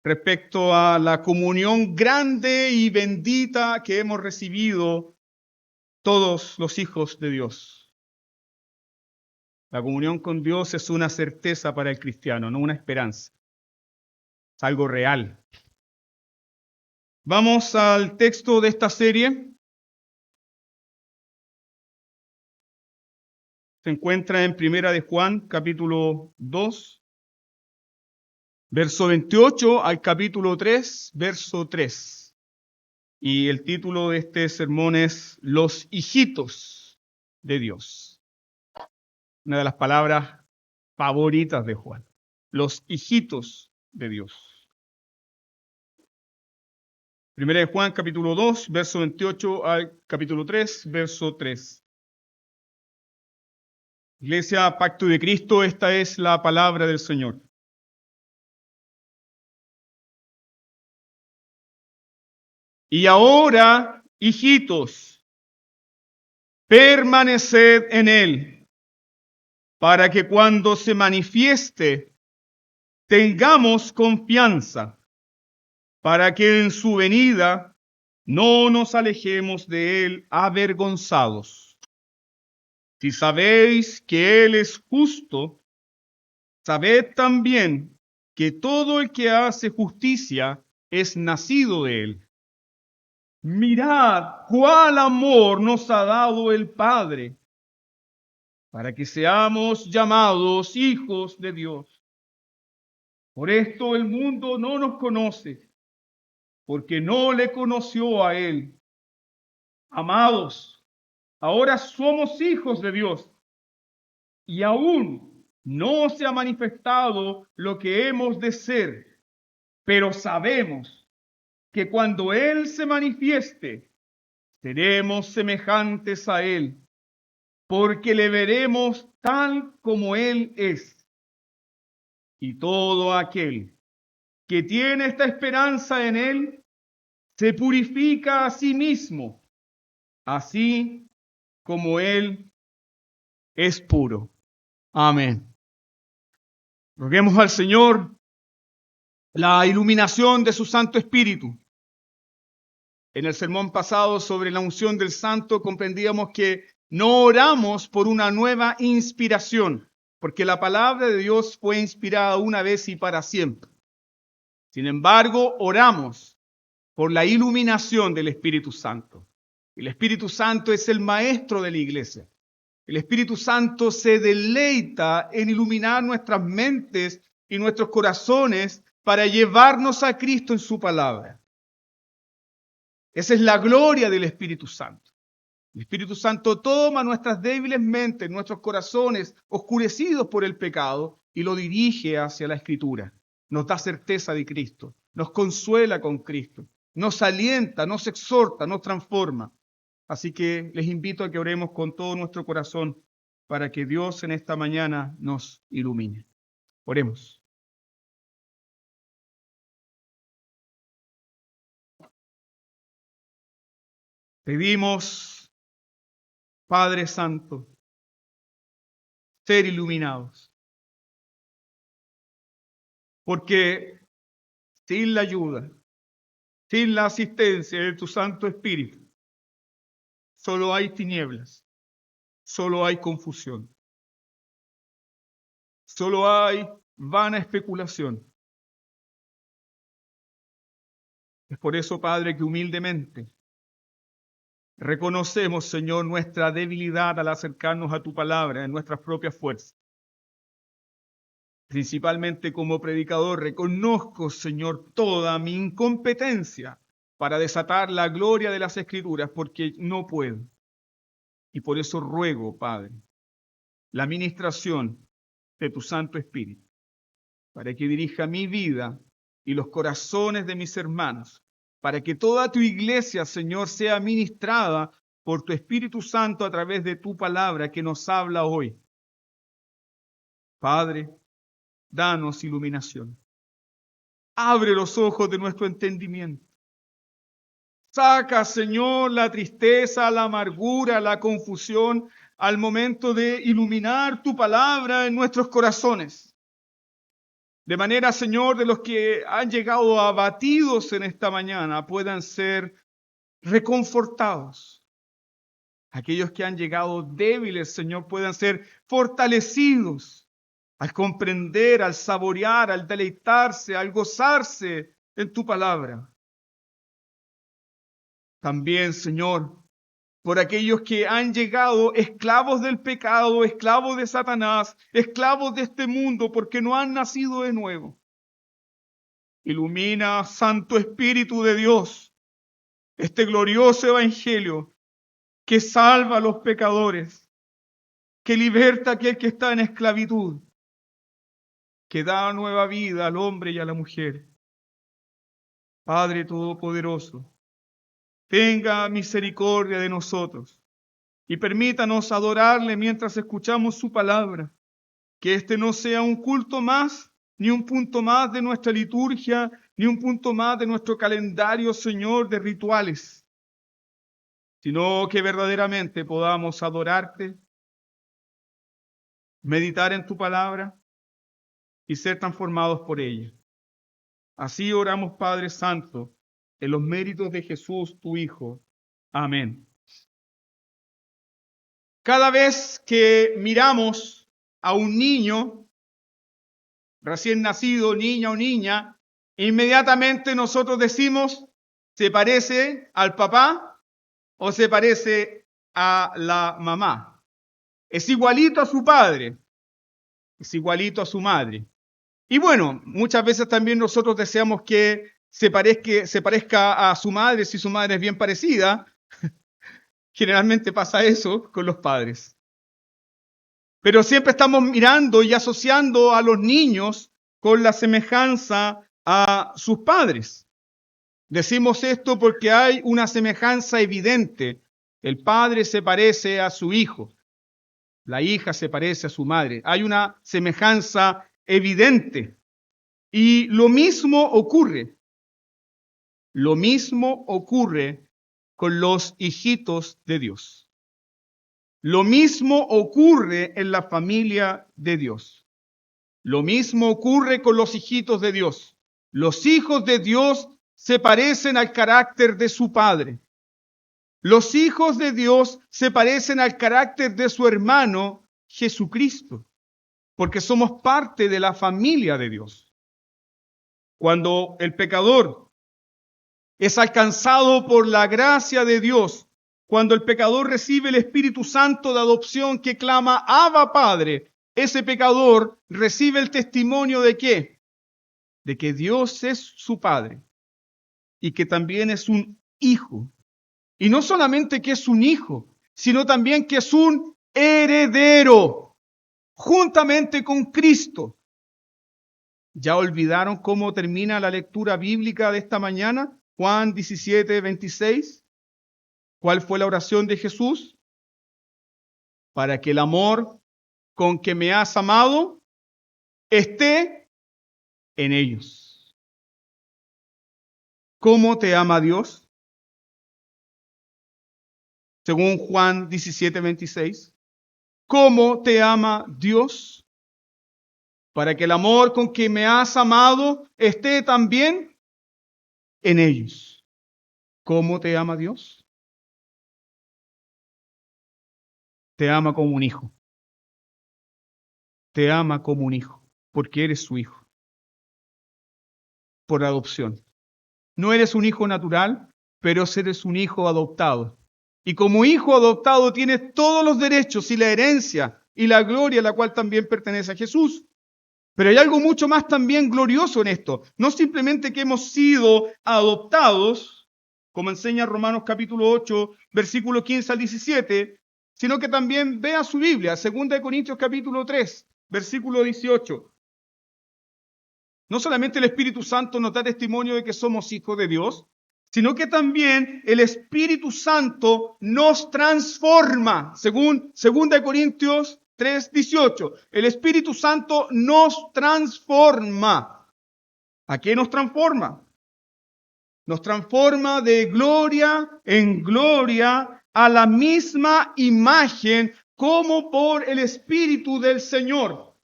respecto a la comunión grande y bendita que hemos recibido todos los hijos de Dios. La comunión con Dios es una certeza para el cristiano, no una esperanza. Es algo real. Vamos al texto de esta serie. Se encuentra en Primera de Juan, capítulo 2, verso 28 al capítulo 3, verso 3. Y el título de este sermón es Los hijitos de Dios. Una de las palabras favoritas de Juan. Los hijitos de Dios. Primera de Juan, capítulo 2, verso 28 al capítulo 3, verso 3. Iglesia, Pacto de Cristo, esta es la palabra del Señor. Y ahora, hijitos, permaneced en Él, para que cuando se manifieste tengamos confianza, para que en su venida no nos alejemos de Él avergonzados. Si sabéis que Él es justo, sabed también que todo el que hace justicia es nacido de Él. Mirad cuál amor nos ha dado el Padre, para que seamos llamados hijos de Dios. Por esto el mundo no nos conoce, porque no le conoció a Él. Amados, ahora somos hijos de Dios, y aún no se ha manifestado lo que hemos de ser, pero sabemos que cuando Él se manifieste, seremos semejantes a Él, porque le veremos tal como Él es. Y todo aquel que tiene esta esperanza en Él, se purifica a sí mismo, así como Él es puro. Amén. Roguemos al Señor la iluminación de su Santo Espíritu. En el sermón pasado sobre la unción del Santo comprendíamos que no oramos por una nueva inspiración, porque la palabra de Dios fue inspirada una vez y para siempre. Sin embargo, oramos por la iluminación del Espíritu Santo. El Espíritu Santo es el maestro de la iglesia. El Espíritu Santo se deleita en iluminar nuestras mentes y nuestros corazones para llevarnos a Cristo en su palabra. Esa es la gloria del Espíritu Santo. El Espíritu Santo toma nuestras débiles mentes, nuestros corazones oscurecidos por el pecado y lo dirige hacia la Escritura. Nos da certeza de Cristo, nos consuela con Cristo, nos alienta, nos exhorta, nos transforma. Así que les invito a que oremos con todo nuestro corazón para que Dios en esta mañana nos ilumine. Oremos. Pedimos, Padre Santo, ser iluminados, porque sin la ayuda, sin la asistencia de tu Santo Espíritu, solo hay tinieblas, solo hay confusión, solo hay vana especulación. Es por eso, Padre, que humildemente reconocemos, Señor, nuestra debilidad al acercarnos a tu palabra en nuestras propias fuerzas. Principalmente como predicador, reconozco, Señor, toda mi incompetencia para desatar la gloria de las Escrituras, porque no puedo. Y por eso ruego, Padre, la ministración de tu Santo Espíritu, para que dirija mi vida y los corazones de mis hermanos, para que toda tu iglesia, Señor, sea ministrada por tu Espíritu Santo a través de tu palabra que nos habla hoy. Padre, danos iluminación. Abre los ojos de nuestro entendimiento. Saca, Señor, la tristeza, la amargura, la confusión al momento de iluminar tu palabra en nuestros corazones. De manera, Señor, de los que han llegado abatidos en esta mañana puedan ser reconfortados. Aquellos que han llegado débiles, Señor, puedan ser fortalecidos al comprender, al saborear, al deleitarse, al gozarse en tu palabra. También, Señor, por aquellos que han llegado esclavos del pecado, esclavos de Satanás, esclavos de este mundo, porque no han nacido de nuevo. Ilumina, Santo Espíritu de Dios, este glorioso evangelio que salva a los pecadores, que liberta a aquel que está en esclavitud, que da nueva vida al hombre y a la mujer. Padre Todopoderoso, tenga misericordia de nosotros y permítanos adorarle mientras escuchamos su palabra. Que este no sea un culto más, ni un punto más de nuestra liturgia, ni un punto más de nuestro calendario, Señor, de rituales, sino que verdaderamente podamos adorarte, meditar en tu palabra y ser transformados por ella. Así oramos, Padre Santo, en los méritos de Jesús, tu Hijo. Amén. Cada vez que miramos a un niño recién nacido, niña o niña, inmediatamente nosotros decimos, ¿se parece al papá o se parece a la mamá? Es igualito a su padre, es igualito a su madre. Y bueno, muchas veces también nosotros deseamos que se parezca a su madre si su madre es bien parecida. Generalmente pasa eso con los padres. Pero siempre estamos mirando y asociando a los niños con la semejanza a sus padres. Decimos esto porque hay una semejanza evidente. El padre se parece a su hijo, la hija se parece a su madre. Hay una semejanza evidente. Y lo mismo ocurre con los hijitos de Dios. Lo mismo ocurre en la familia de Dios. Lo mismo ocurre con los hijitos de Dios. Los hijos de Dios se parecen al carácter de su padre. Los hijos de Dios se parecen al carácter de su hermano Jesucristo, porque somos parte de la familia de Dios. Cuando el pecador es alcanzado por la gracia de Dios, cuando el pecador recibe el Espíritu Santo de adopción que clama, Abba Padre, ese pecador recibe el testimonio ¿de qué? De que Dios es su Padre y que también es un hijo. Y no solamente que es un hijo, sino también que es un heredero, juntamente con Cristo. ¿Ya olvidaron cómo termina la lectura bíblica de esta mañana? Juan 17, 26. ¿Cuál fue la oración de Jesús? Para que el amor con que me has amado esté en ellos. ¿Cómo te ama Dios? Según Juan 17, 26. ¿Cómo te ama Dios? Para que el amor con que me has amado esté también en ellos. ¿Cómo te ama Dios? Te ama como un hijo. Te ama como un hijo, porque eres su hijo. Por adopción. No eres un hijo natural, pero eres un hijo adoptado. Y como hijo adoptado tienes todos los derechos y la herencia y la gloria, la cual también pertenece a Jesús. Pero hay algo mucho más también glorioso en esto. No simplemente que hemos sido adoptados, como enseña Romanos capítulo 8, versículo 15 al 17, sino que también vea su Biblia, 2 Corintios capítulo 3, versículo 18. No solamente el Espíritu Santo nos da testimonio de que somos hijos de Dios, sino que también el Espíritu Santo nos transforma, según 2 Corintios 3:18. El Espíritu Santo nos transforma. ¿A qué nos transforma? Nos transforma de gloria en gloria a la misma imagen como por el Espíritu del Señor.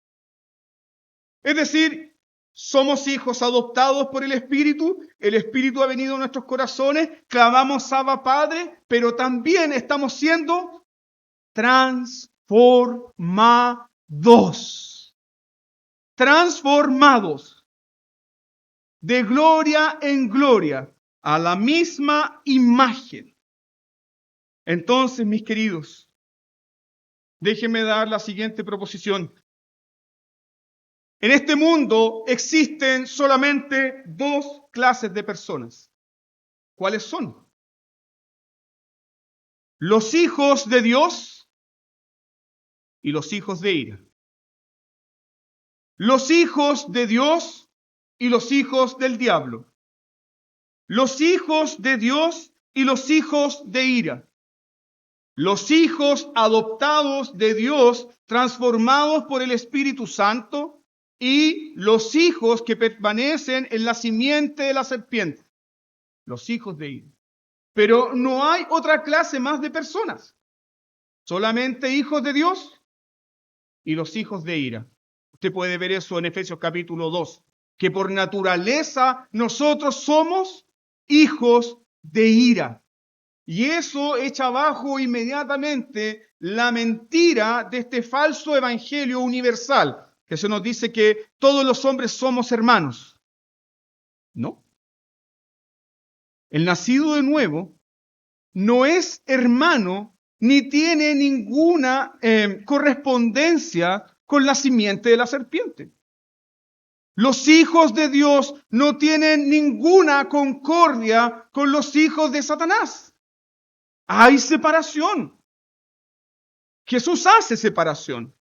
Es decir, Somos hijos adoptados por el Espíritu ha venido a nuestros corazones, clamamos Abba Padre, pero también estamos siendo transformados de gloria en gloria a la misma imagen. Entonces, mis queridos, déjenme dar la siguiente proposición. En este mundo existen solamente dos clases de personas. ¿Cuáles son? Los hijos de Dios y los hijos de ira. Los hijos de Dios y los hijos del diablo. Los hijos de Dios y los hijos de ira. Los hijos adoptados de Dios, transformados por el Espíritu Santo, y los hijos que permanecen en la simiente de la serpiente, los hijos de ira. Pero no hay otra clase más de personas, solamente hijos de Dios y los hijos de ira. Usted puede ver eso en Efesios capítulo 2, que por naturaleza nosotros somos hijos de ira. Y eso echa abajo inmediatamente la mentira de este falso evangelio universal, que se nos dice que todos los hombres somos hermanos. No. El nacido de nuevo no es hermano ni tiene ninguna correspondencia con la simiente de la serpiente. Los hijos de Dios no tienen ninguna concordia con los hijos de Satanás. Hay separación. Jesús hace separación.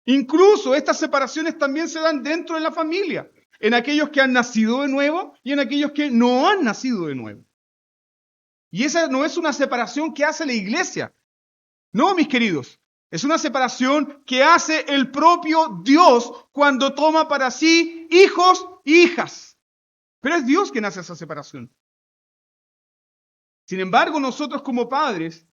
Incluso estas separaciones también se dan dentro de la familia, en aquellos que han nacido de nuevo y en aquellos que no han nacido de nuevo. Y esa no es una separación que hace la iglesia. No, mis queridos, es una separación que hace el propio Dios cuando toma para sí hijos e hijas. Pero es Dios quien hace esa separación. Sin embargo, nosotros como padres,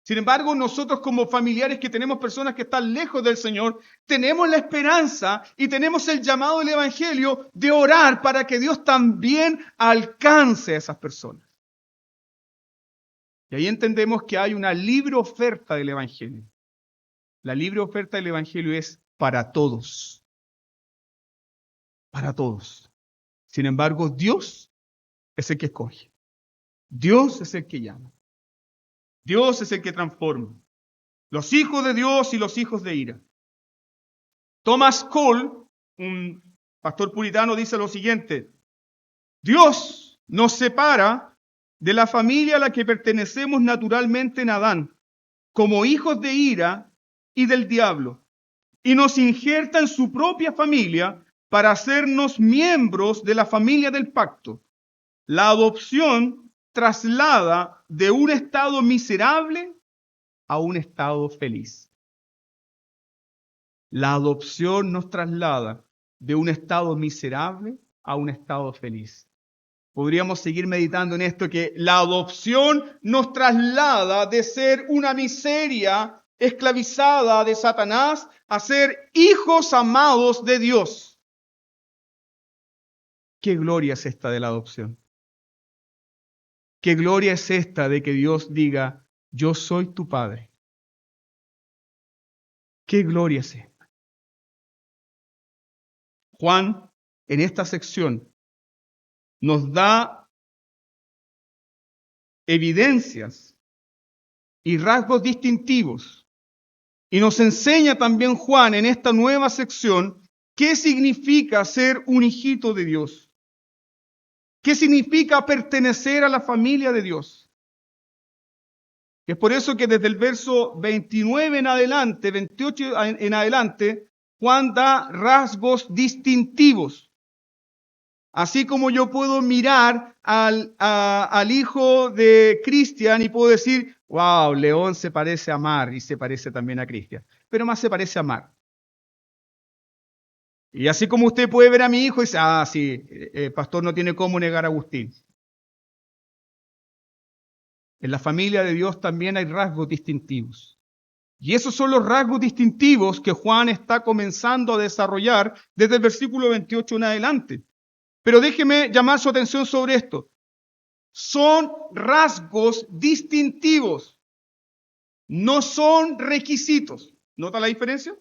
nosotros como familiares que tenemos personas que están lejos del Señor, tenemos la esperanza y tenemos el llamado del Evangelio de orar para que Dios también alcance a esas personas. Y ahí entendemos que hay una libre oferta del Evangelio. La libre oferta del Evangelio es para todos. Para todos. Sin embargo, Dios es el que escoge. Dios es el que llama. Dios es el que transforma. Los hijos de Dios y los hijos de ira. Thomas Cole, un pastor puritano, dice lo siguiente: Dios nos separa de la familia a la que pertenecemos naturalmente en Adán, como hijos de ira y del diablo, y nos injerta en su propia familia para hacernos miembros de la familia del pacto. La adopción traslada de un estado miserable a un estado feliz. La adopción nos traslada de un estado miserable a un estado feliz. Podríamos seguir meditando en esto, que la adopción nos traslada de ser una miseria esclavizada de Satanás a ser hijos amados de Dios. ¿Qué gloria es esta de la adopción? ¿Qué gloria es esta de que Dios diga, yo soy tu Padre? ¿Qué gloria es esta? Juan, en esta sección, nos da evidencias y rasgos distintivos. Y nos enseña también Juan en esta nueva sección qué significa ser un hijito de Dios. ¿Qué significa pertenecer a la familia de Dios? Es por eso que desde el verso 29 en adelante, 28 en adelante, Juan da rasgos distintivos. Así como yo puedo mirar al hijo de Cristian y puedo decir, wow, León se parece a Mar y se parece también a Cristian, pero más se parece a Mar. Y así como usted puede ver a mi hijo y dice, sí, el pastor no tiene cómo negar a Agustín. En la familia de Dios también hay rasgos distintivos. Y esos son los rasgos distintivos que Juan está comenzando a desarrollar desde el versículo 28 en adelante. Pero déjeme llamar su atención sobre esto. Son rasgos distintivos, no son requisitos. ¿Nota la diferencia?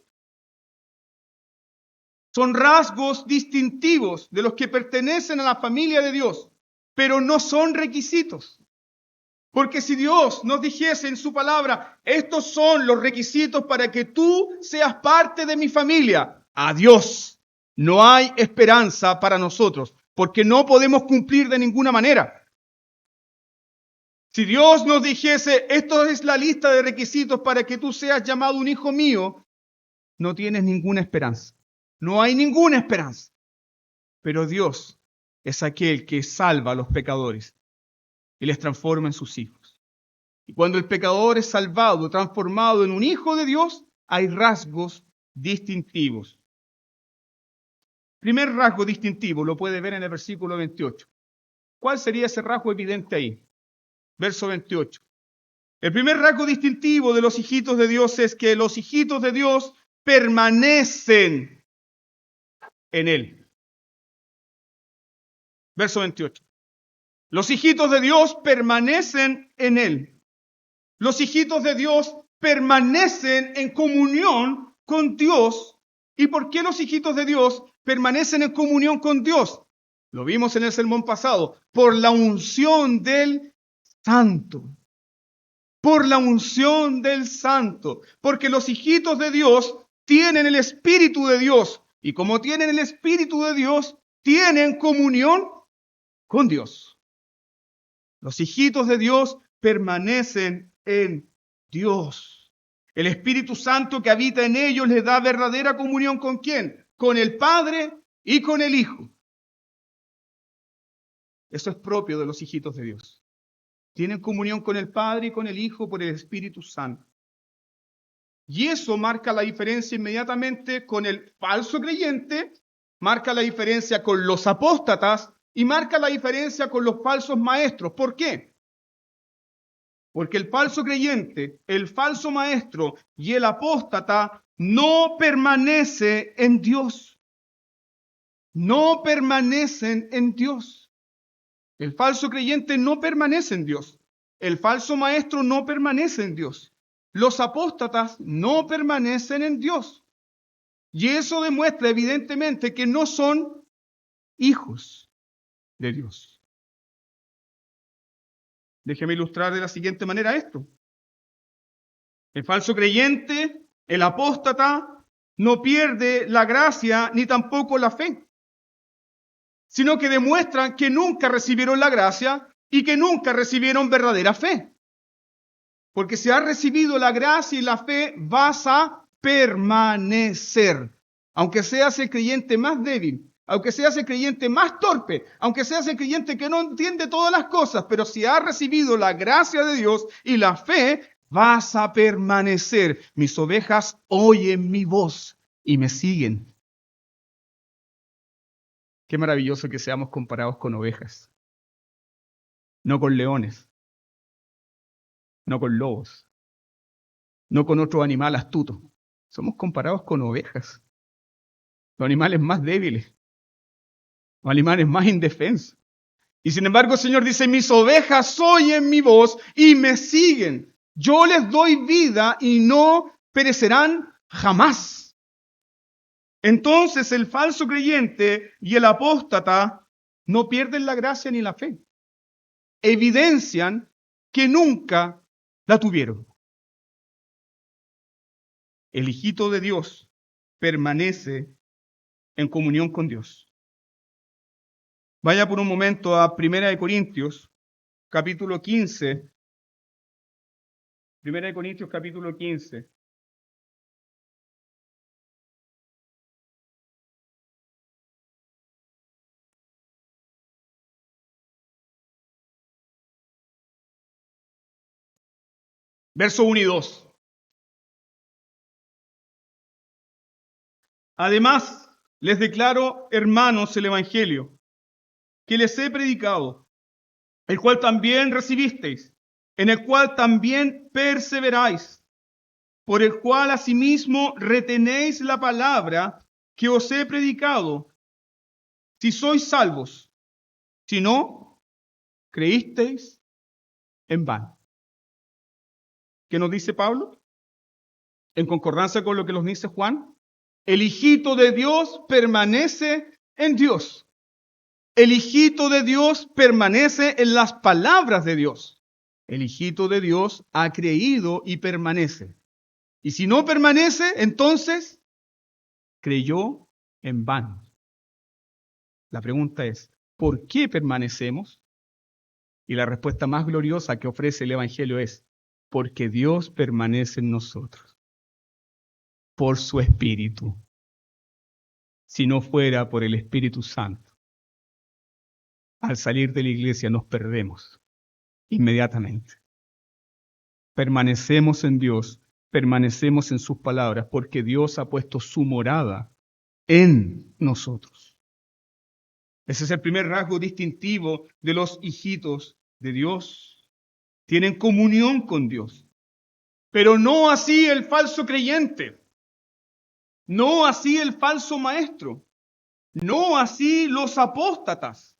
Son rasgos distintivos de los que pertenecen a la familia de Dios, pero no son requisitos. Porque si Dios nos dijese en su palabra, estos son los requisitos para que tú seas parte de mi familia, adiós, no hay esperanza para nosotros, porque no podemos cumplir de ninguna manera. Si Dios nos dijese, esto es la lista de requisitos para que tú seas llamado un hijo mío, no tienes ninguna esperanza. No hay ninguna esperanza. Pero Dios es aquel que salva a los pecadores y les transforma en sus hijos. Y cuando el pecador es salvado, transformado en un hijo de Dios, hay rasgos distintivos. Primer rasgo distintivo lo puede ver en el versículo 28. ¿Cuál sería ese rasgo evidente ahí? Verso 28. El primer rasgo distintivo de los hijitos de Dios es que los hijitos de Dios permanecen en Él. Verso 28. Los hijitos de Dios permanecen en Él. Los hijitos de Dios permanecen en comunión con Dios. ¿Y por qué los hijitos de Dios permanecen en comunión con Dios? Lo vimos en el sermón pasado. Por la unción del Santo. Por la unción del Santo. Porque los hijitos de Dios tienen el Espíritu de Dios. Y como tienen el Espíritu de Dios, tienen comunión con Dios. Los hijitos de Dios permanecen en Dios. El Espíritu Santo que habita en ellos les da verdadera comunión ¿con quién? Con el Padre y con el Hijo. Eso es propio de los hijitos de Dios. Tienen comunión con el Padre y con el Hijo por el Espíritu Santo. Y eso marca la diferencia inmediatamente con el falso creyente, marca la diferencia con los apóstatas y marca la diferencia con los falsos maestros. ¿Por qué? Porque el falso creyente, el falso maestro y el apóstata no permanece en Dios. No permanecen en Dios. El falso creyente no permanece en Dios. El falso maestro no permanece en Dios. Los apóstatas no permanecen en Dios. Y eso demuestra evidentemente que no son hijos de Dios. Déjeme ilustrar de la siguiente manera esto. El falso creyente, el apóstata, no pierde la gracia ni tampoco la fe, sino que demuestran que nunca recibieron la gracia y que nunca recibieron verdadera fe. Porque si has recibido la gracia y la fe, vas a permanecer. Aunque seas el creyente más débil, aunque seas el creyente más torpe, aunque seas el creyente que no entiende todas las cosas, pero si has recibido la gracia de Dios y la fe, vas a permanecer. Mis ovejas oyen mi voz y me siguen. Qué maravilloso que seamos comparados con ovejas, no con leones, no con lobos, no con otro animal astuto. Somos comparados con ovejas, los animales más débiles, los animales más indefensos. Y sin embargo el Señor dice, mis ovejas oyen mi voz y me siguen. Yo les doy vida y no perecerán jamás. Entonces el falso creyente y el apóstata no pierden la gracia ni la fe. Evidencian que nunca la tuvieron. El hijito de Dios permanece en comunión con Dios. Vaya por un momento a 1 Corintios, capítulo 15. 1 Corintios, capítulo 15. Verso 1 y 2. Además, les declaro, hermanos, el Evangelio, que les he predicado, el cual también recibisteis, en el cual también perseveráis, por el cual asimismo retenéis la palabra que os he predicado, si sois salvos. Si no, creísteis en vano. ¿Qué nos dice Pablo? En concordancia con lo que nos dice Juan, el hijito de Dios permanece en Dios. El hijito de Dios permanece en las palabras de Dios. El hijito de Dios ha creído y permanece. Y si no permanece, entonces creyó en vano. La pregunta es, ¿por qué permanecemos? Y la respuesta más gloriosa que ofrece el Evangelio es, porque Dios permanece en nosotros, por su Espíritu. Si no fuera por el Espíritu Santo, al salir de la iglesia nos perdemos inmediatamente. Permanecemos en Dios, permanecemos en sus palabras, porque Dios ha puesto su morada en nosotros. Ese es el primer rasgo distintivo de los hijitos de Dios. Tienen comunión con Dios. Pero no así el falso creyente. No así el falso maestro. No así los apóstatas.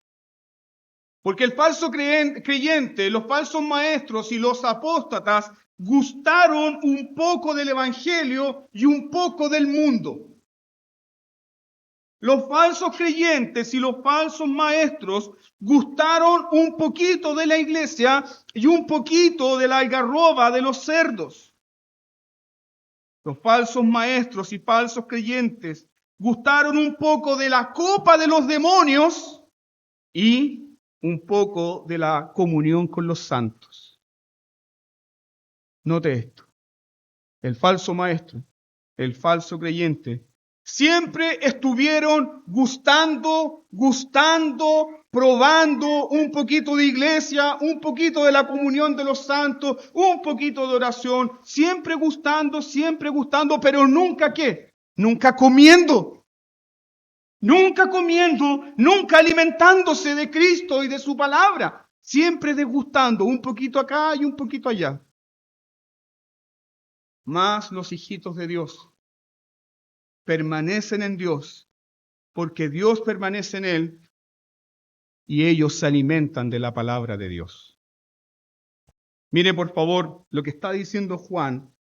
Porque el falso creyente, los falsos maestros y los apóstatas gustaron un poco del evangelio y un poco del mundo. Los falsos creyentes y los falsos maestros gustaron un poquito de la iglesia y un poquito de la algarroba de los cerdos. Los falsos maestros y falsos creyentes gustaron un poco de la copa de los demonios y un poco de la comunión con los santos. Note esto. El falso maestro, el falso creyente, siempre estuvieron gustando, probando un poquito de iglesia, un poquito de la comunión de los santos, un poquito de oración, siempre gustando, pero nunca ¿qué? Nunca comiendo. Nunca comiendo, nunca alimentándose de Cristo y de su palabra. Siempre degustando, un poquito acá y un poquito allá. Mas los hijitos de Dios permanecen en Dios, porque Dios permanece en él y ellos se alimentan de la palabra de Dios. Mire por favor, lo que está diciendo Juan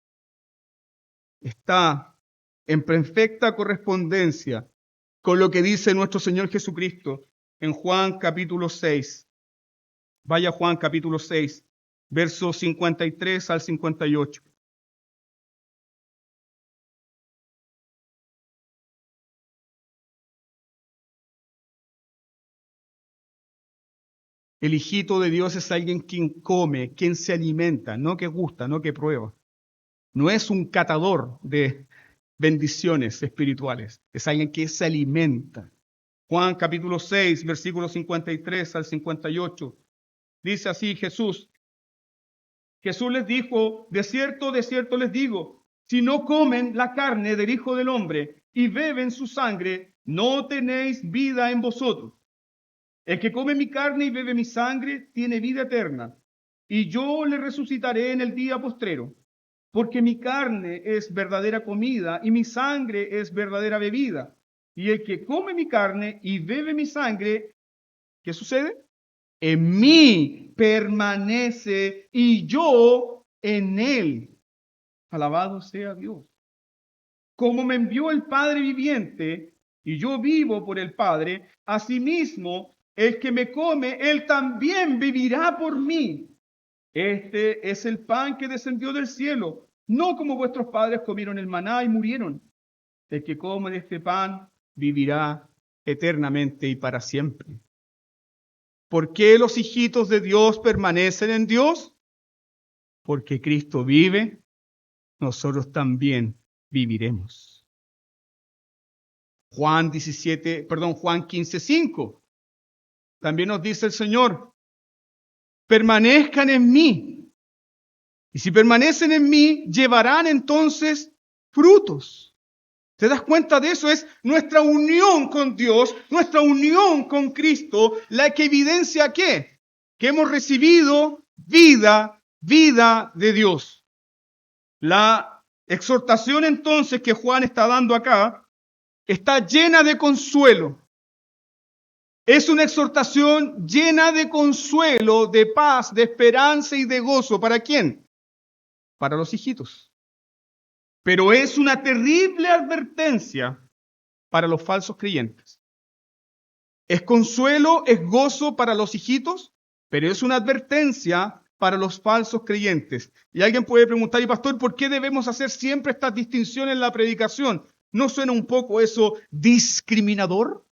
está en perfecta correspondencia con lo que dice nuestro Señor Jesucristo en Juan capítulo 6. Vaya Juan capítulo 6, versos 53 al 58. El hijito de Dios es alguien quien come, quien se alimenta, no que gusta, no que prueba. No es un catador de bendiciones espirituales, es alguien que se alimenta. Juan capítulo 6, versículos 53 al 58. Dice así Jesús. Jesús les dijo, de cierto les digo, si no comen la carne del Hijo del Hombre y beben su sangre, no tenéis vida en vosotros. El que come mi carne y bebe mi sangre tiene vida eterna, y yo le resucitaré en el día postrero, porque mi carne es verdadera comida y mi sangre es verdadera bebida. Y el que come mi carne y bebe mi sangre, ¿qué sucede? En mí permanece y yo en él. Alabado sea Dios. Como me envió el Padre viviente y yo vivo por el Padre, asimismo el que me come, él también vivirá por mí. Este es el pan que descendió del cielo, no como vuestros padres comieron el maná y murieron. El que come de este pan vivirá eternamente y para siempre. ¿Por qué los hijitos de Dios permanecen en Dios? Porque Cristo vive, nosotros también viviremos. Juan 15:5. También nos dice el Señor, permanezcan en mí. Y si permanecen en mí, llevarán entonces frutos. ¿Te das cuenta de eso? Es nuestra unión con Dios, nuestra unión con Cristo, la que evidencia ¿qué? Que hemos recibido vida de Dios. La exhortación entonces que Juan está dando acá está llena de consuelo. Es una exhortación llena de consuelo, de paz, de esperanza y de gozo. ¿Para quién? Para los hijitos. Pero es una terrible advertencia para los falsos creyentes. Es consuelo, es gozo para los hijitos, pero es una advertencia para los falsos creyentes. Y alguien puede preguntar, y pastor, ¿por qué debemos hacer siempre estas distinciones en la predicación? ¿No suena un poco eso discriminador?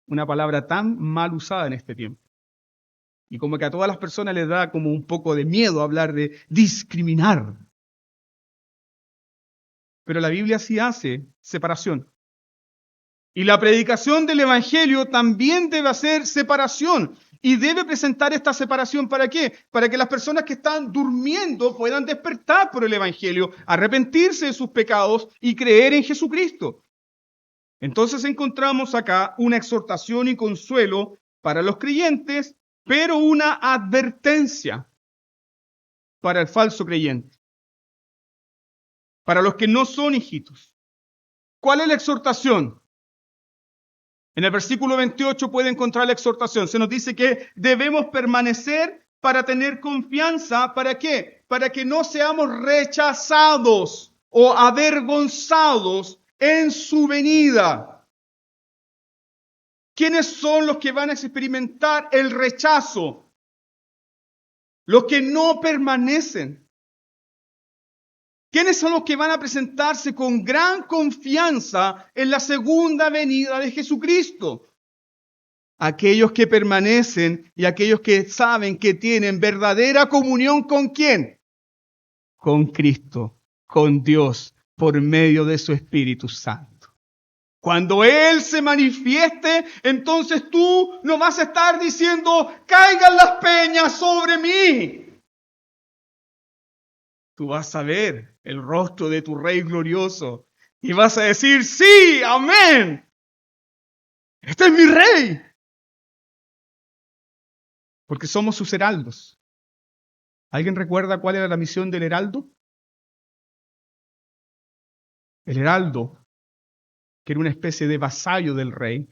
Una palabra tan mal usada en este tiempo. Y como que a todas las personas les da como un poco de miedo hablar de discriminar. Pero la Biblia sí hace separación. Y la predicación del Evangelio también debe hacer separación. Y debe presentar esta separación ¿para qué? Para que las personas que están durmiendo puedan despertar por el Evangelio, arrepentirse de sus pecados y creer en Jesucristo. Entonces encontramos acá una exhortación y consuelo para los creyentes, pero una advertencia para el falso creyente, para los que no son hijitos. ¿Cuál es la exhortación? En el versículo 28 puede encontrar la exhortación. Se nos dice que debemos permanecer para tener confianza. ¿Para qué? Para que no seamos rechazados o avergonzados en su venida. ¿Quiénes son los que van a experimentar el rechazo? Los que no permanecen. ¿Quiénes son los que van a presentarse con gran confianza en la segunda venida de Jesucristo? Aquellos que permanecen y aquellos que saben que tienen verdadera comunión ¿con quién? Con Cristo, con Dios, por medio de su Espíritu Santo. Cuando Él se manifieste, entonces tú no vas a estar diciendo, caigan las peñas sobre mí. Tú vas a ver el rostro de tu Rey glorioso y vas a decir, sí, amén. Este es mi Rey. Porque somos sus heraldos. ¿Alguien recuerda cuál era la misión del heraldo? El heraldo, que era una especie de vasallo del rey,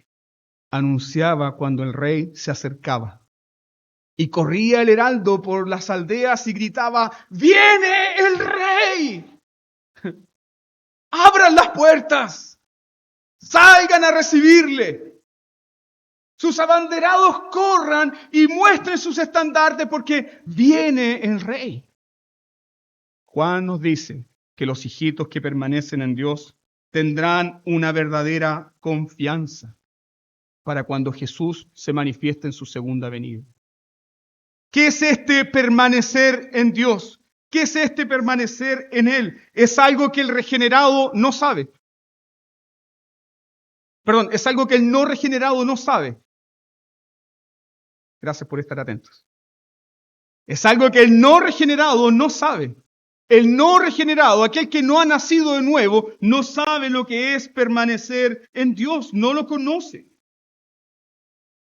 anunciaba cuando el rey se acercaba. Y corría el heraldo por las aldeas y gritaba, ¡viene el rey! ¡Abran las puertas! ¡Salgan a recibirle! Sus abanderados corran y muestren sus estandartes porque viene el rey. Juan nos dice que los hijitos que permanecen en Dios tendrán una verdadera confianza para cuando Jesús se manifieste en su segunda venida. ¿Qué es este permanecer en Dios? ¿Qué es este permanecer en Él? Es algo que el regenerado no sabe. Perdón, es algo que el no regenerado no sabe. Gracias por estar atentos. Es algo que el no regenerado no sabe. El no regenerado, aquel que no ha nacido de nuevo, no sabe lo que es permanecer en Dios, no lo conoce.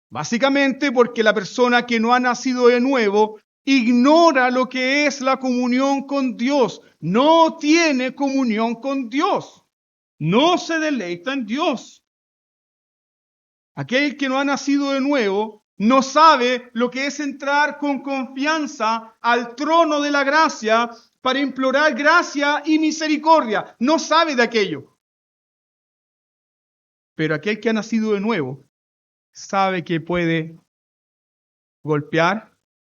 Básicamente porque la persona que no ha nacido de nuevo ignora lo que es la comunión con Dios, no tiene comunión con Dios, no se deleita en Dios. Aquel que no ha nacido de nuevo no sabe lo que es entrar con confianza al trono de la gracia para implorar gracia y misericordia. No sabe de aquello. Pero aquel que ha nacido de nuevo sabe que puede golpear,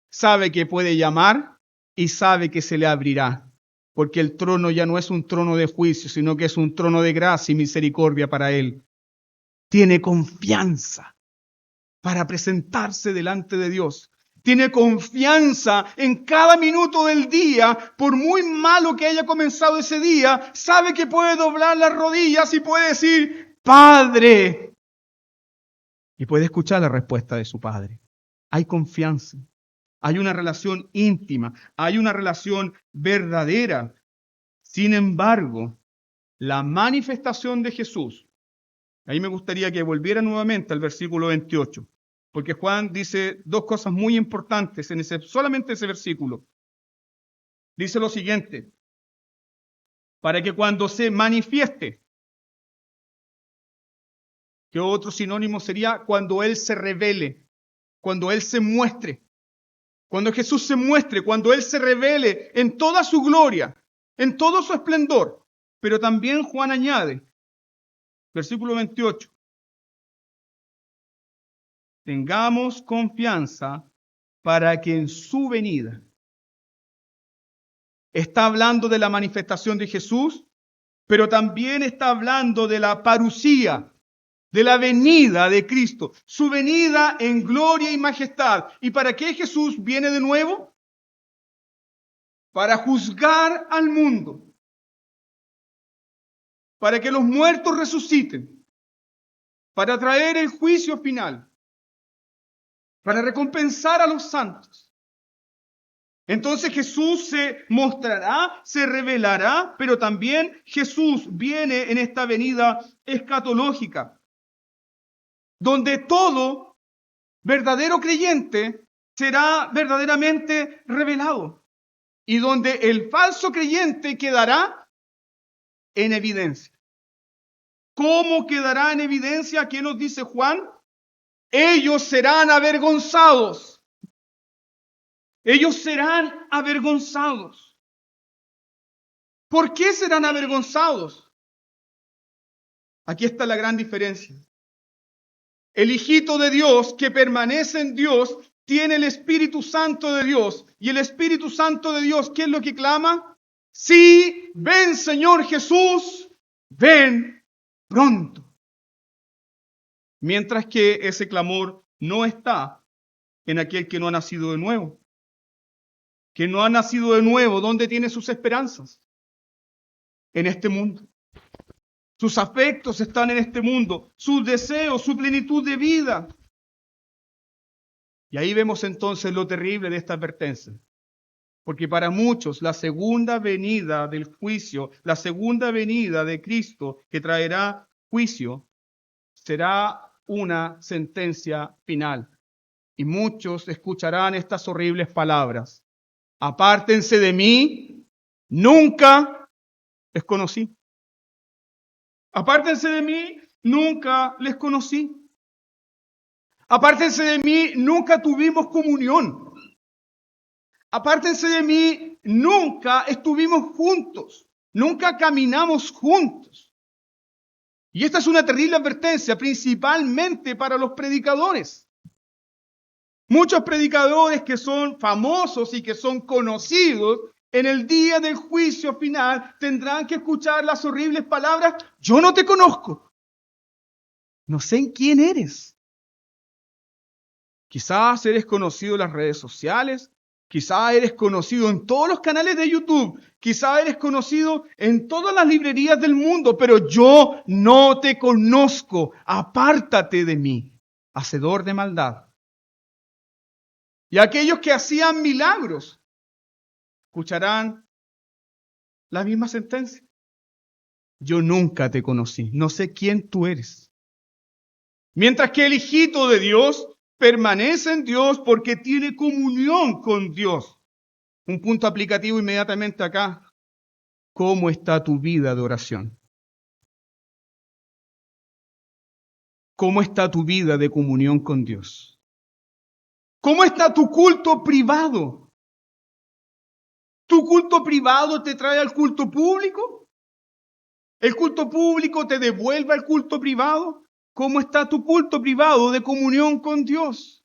sabe que puede llamar y sabe que se le abrirá. Porque el trono ya no es un trono de juicio, sino que es un trono de gracia y misericordia para él. Tiene confianza para presentarse delante de Dios. Tiene confianza en cada minuto del día, por muy malo que haya comenzado ese día, sabe que puede doblar las rodillas y puede decir, Padre. Y puede escuchar la respuesta de su Padre. Hay confianza, hay una relación íntima, hay una relación verdadera. Sin embargo, la manifestación de Jesús, ahí me gustaría que volviera nuevamente al versículo 28. Porque Juan dice dos cosas muy importantes en solamente ese versículo. Dice lo siguiente: para que cuando se manifieste, que otro sinónimo sería cuando Él se revele, cuando Él se muestre, cuando Jesús se muestre, cuando Él se revele en toda su gloria, en todo su esplendor. Pero también Juan añade, versículo 28, tengamos confianza para que en su venida. Está hablando de la manifestación de Jesús, pero también está hablando de la parusía, de la venida de Cristo, su venida en gloria y majestad. ¿Y para qué Jesús viene de nuevo? Para juzgar al mundo, para que los muertos resuciten, para traer el juicio final, para recompensar a los santos. Entonces Jesús se mostrará, se revelará, pero también Jesús viene en esta venida escatológica, donde todo verdadero creyente será verdaderamente revelado y donde el falso creyente quedará en evidencia. ¿Cómo quedará en evidencia? ¿Qué nos dice Juan? Ellos serán avergonzados. Ellos serán avergonzados. ¿Por qué serán avergonzados? Aquí está la gran diferencia. El hijito de Dios que permanece en Dios tiene el Espíritu Santo de Dios. Y el Espíritu Santo de Dios, ¿qué es lo que clama? Sí, ven Señor Jesús, ven pronto. Mientras que ese clamor no está en aquel que no ha nacido de nuevo. Que no ha nacido de nuevo, ¿dónde tiene sus esperanzas? En este mundo. Sus afectos están en este mundo, sus deseos, su plenitud de vida. Y ahí vemos entonces lo terrible de esta advertencia. Porque para muchos la segunda venida del juicio, la segunda venida de Cristo que traerá juicio, será una sentencia final. Y muchos escucharán estas horribles palabras. Apártense de mí, nunca les conocí. Apártense de mí, nunca les conocí. Apártense de mí, nunca tuvimos comunión. Apártense de mí, nunca estuvimos juntos. Nunca caminamos juntos. Y esta es una terrible advertencia, principalmente para los predicadores. Muchos predicadores que son famosos y que son conocidos, en el día del juicio final tendrán que escuchar las horribles palabras: yo no te conozco. No sé en quién eres. Quizás eres conocido en las redes sociales, quizás eres conocido en todos los canales de YouTube, quizás eres conocido en todas las librerías del mundo, pero yo no te conozco. Apártate de mí, hacedor de maldad. Y aquellos que hacían milagros escucharán la misma sentencia. Yo nunca te conocí, no sé quién tú eres. Mientras que el hijito de Dios permanece en Dios porque tiene comunión con Dios. Un punto aplicativo inmediatamente acá. ¿Cómo está tu vida de oración? ¿Cómo está tu vida de comunión con Dios? ¿Cómo está tu culto privado? ¿Tu culto privado te trae al culto público? ¿El culto público te devuelve al culto privado? ¿Cómo está tu culto privado de comunión con Dios?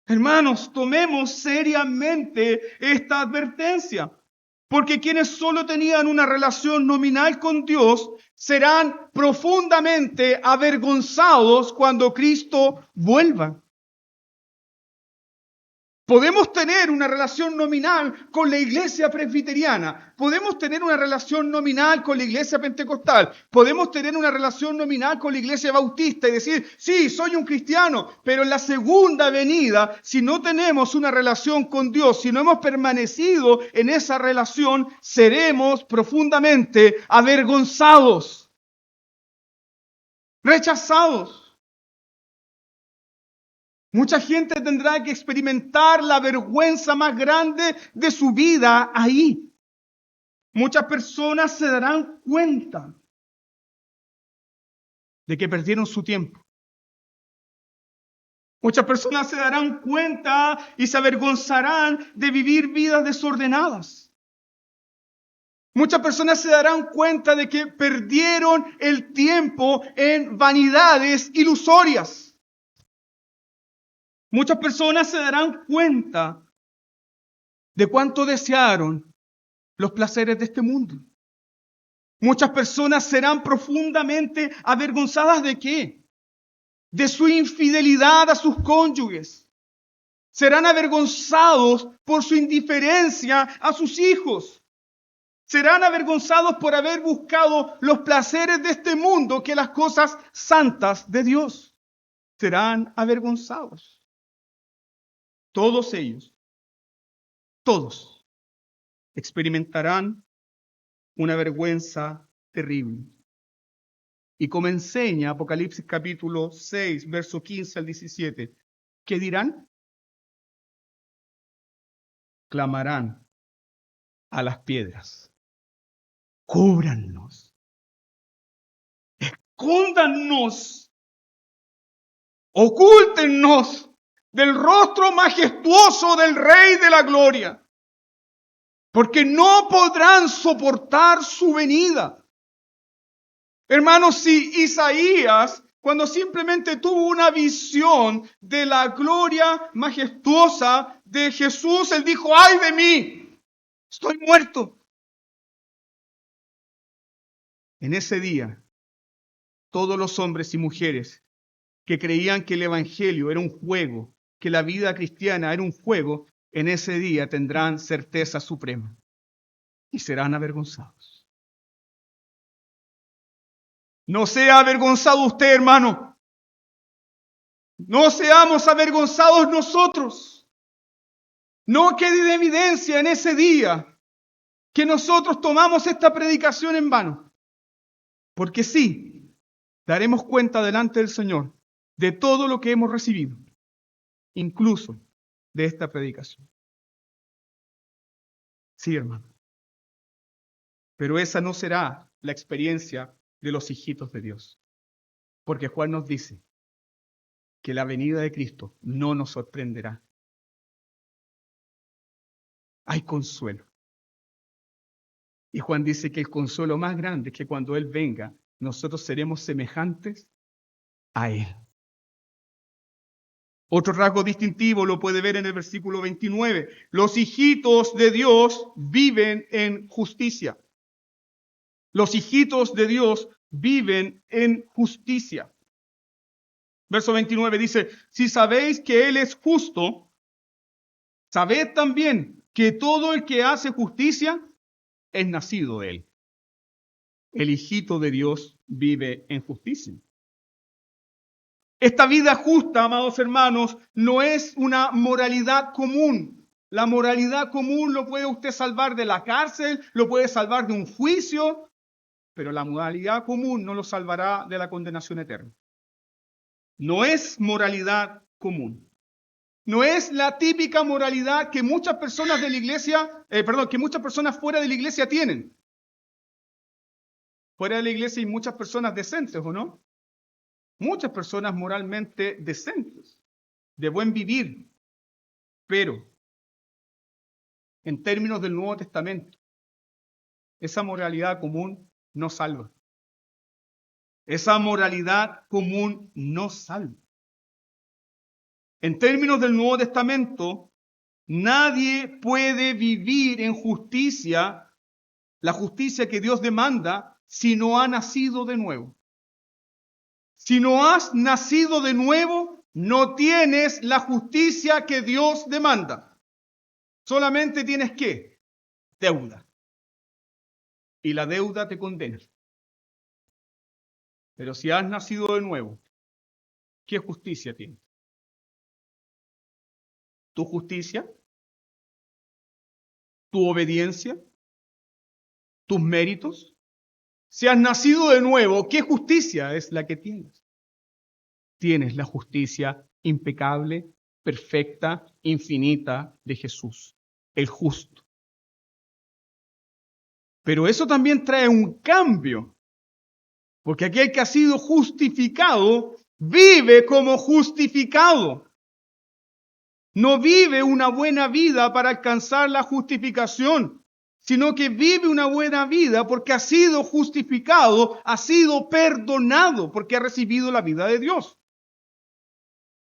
Hermanos, tomemos seriamente esta advertencia, porque quienes solo tenían una relación nominal con Dios serán profundamente avergonzados cuando Cristo vuelva. Podemos tener una relación nominal con la iglesia presbiteriana, podemos tener una relación nominal con la iglesia pentecostal, podemos tener una relación nominal con la iglesia bautista y decir, sí, soy un cristiano, pero en la segunda venida, si no tenemos una relación con Dios, si no hemos permanecido en esa relación, seremos profundamente avergonzados, rechazados. Mucha gente tendrá que experimentar la vergüenza más grande de su vida ahí. Muchas personas se darán cuenta de que perdieron su tiempo. Muchas personas se darán cuenta y se avergonzarán de vivir vidas desordenadas. Muchas personas se darán cuenta de que perdieron el tiempo en vanidades ilusorias. Muchas personas se darán cuenta de cuánto desearon los placeres de este mundo. Muchas personas serán profundamente avergonzadas ¿de qué? De su infidelidad a sus cónyuges. Serán avergonzados por su indiferencia a sus hijos. Serán avergonzados por haber buscado los placeres de este mundo que las cosas santas de Dios. Serán avergonzados. Todos ellos, todos, experimentarán una vergüenza terrible. Y como enseña Apocalipsis capítulo 6, verso 15 al 17, ¿qué dirán? Clamarán a las piedras. Cúbrannos. Escóndanos. Ocúltennos del rostro majestuoso del Rey de la Gloria. Porque no podrán soportar su venida. Hermanos, si Isaías, cuando simplemente tuvo una visión de la gloria majestuosa de Jesús, él dijo, ¡ay de mí! Estoy muerto. En ese día, todos los hombres y mujeres que creían que el Evangelio era un juego, que la vida cristiana era un juego, en ese día tendrán certeza suprema y serán avergonzados. No sea avergonzado usted, hermano. No seamos avergonzados nosotros. No quede de evidencia en ese día que nosotros tomamos esta predicación en vano. Porque sí, daremos cuenta delante del Señor de todo lo que hemos recibido, incluso de esta predicación. Sí, hermano. Pero esa no será la experiencia de los hijitos de Dios. Porque Juan nos dice que la venida de Cristo no nos sorprenderá. Hay consuelo. Y Juan dice que el consuelo más grande es que cuando Él venga, nosotros seremos semejantes a Él. Otro rasgo distintivo lo puede ver en el versículo 29. Los hijitos de Dios viven en justicia. Los hijitos de Dios viven en justicia. Verso 29 dice, si sabéis que Él es justo, sabed también que todo el que hace justicia es nacido de Él. El hijito de Dios vive en justicia. Esta vida justa, amados hermanos, no es una moralidad común. La moralidad común lo puede usted salvar de la cárcel, lo puede salvar de un juicio, pero la moralidad común no lo salvará de la condenación eterna. No es moralidad común. No es la típica moralidad que muchas personas de la iglesia, que muchas personas fuera de la iglesia tienen. Fuera de la iglesia hay muchas personas decentes, ¿o no? Muchas personas moralmente decentes, de buen vivir, pero en términos del Nuevo Testamento, esa moralidad común no salva. Esa moralidad común no salva. En términos del Nuevo Testamento, nadie puede vivir en justicia, la justicia que Dios demanda, si no ha nacido de nuevo. Si no has nacido de nuevo, no tienes la justicia que Dios demanda. Solamente tienes ¿qué? Deuda. Y la deuda te condena. Pero si has nacido de nuevo, ¿qué justicia tienes? ¿Tu justicia? ¿Tu obediencia? ¿Tus méritos? Si has nacido de nuevo, ¿qué justicia es la que tienes? tienes la justicia impecable, perfecta, infinita de Jesús, el justo. Pero eso también trae un cambio, porque aquel que ha sido justificado vive como justificado. No vive una buena vida para alcanzar la justificación, sino que vive una buena vida porque ha sido justificado, ha sido perdonado, porque ha recibido la vida de Dios.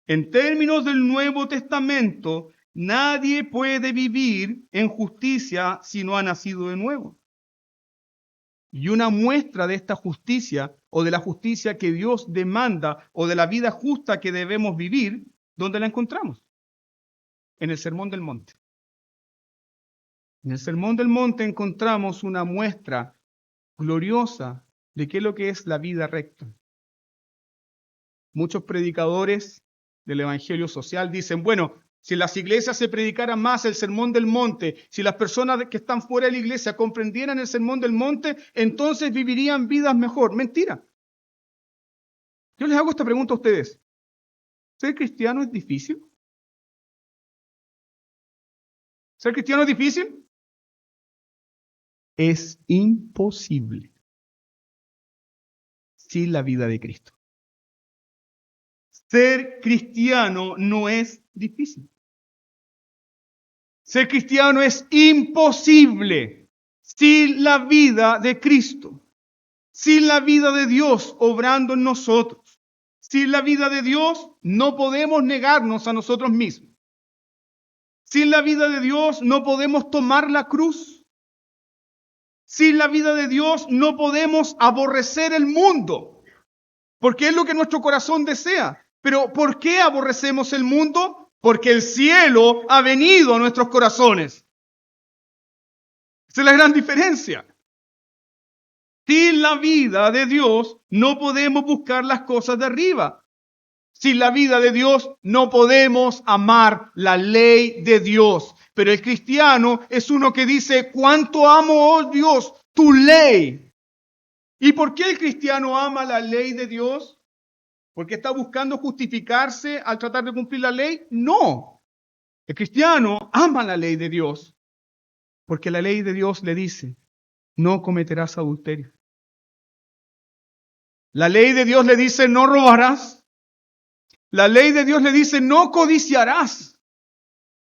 En términos del Nuevo Testamento, nadie puede vivir en justicia si no ha nacido de nuevo. Y una muestra de esta justicia o de la justicia que Dios demanda o de la vida justa que debemos vivir, ¿dónde la encontramos? En el Sermón del Monte. En el Sermón del Monte encontramos una muestra gloriosa de qué es lo que es la vida recta. Muchos predicadores del Evangelio social dicen, bueno, si en las iglesias se predicara más el Sermón del Monte, si las personas que están fuera de la iglesia comprendieran el Sermón del Monte, entonces vivirían vidas mejor. Mentira. Yo les hago esta pregunta a ustedes. ¿Ser cristiano es difícil? ¿Ser cristiano es difícil? Es imposible sin la vida de Cristo. Ser cristiano no es difícil. Ser cristiano es imposible sin la vida de Cristo, sin la vida de Dios obrando en nosotros. Sin la vida de Dios no podemos negarnos a nosotros mismos. Sin la vida de Dios no podemos tomar la cruz. Sin la vida de Dios no podemos aborrecer el mundo, porque es lo que nuestro corazón desea. Pero ¿por qué aborrecemos el mundo? Porque el cielo ha venido a nuestros corazones. Esa es la gran diferencia. Sin la vida de Dios no podemos buscar las cosas de arriba. Sin la vida de Dios no podemos amar la ley de Dios. Pero el cristiano es uno que dice, ¿cuánto amo, oh Dios, tu ley? ¿Y por qué el cristiano ama la ley de Dios? ¿Porque está buscando justificarse al tratar de cumplir la ley? No. El cristiano ama la ley de Dios porque la ley de Dios le dice, no cometerás adulterio. La ley de Dios le dice, no robarás. La ley de Dios le dice, no codiciarás.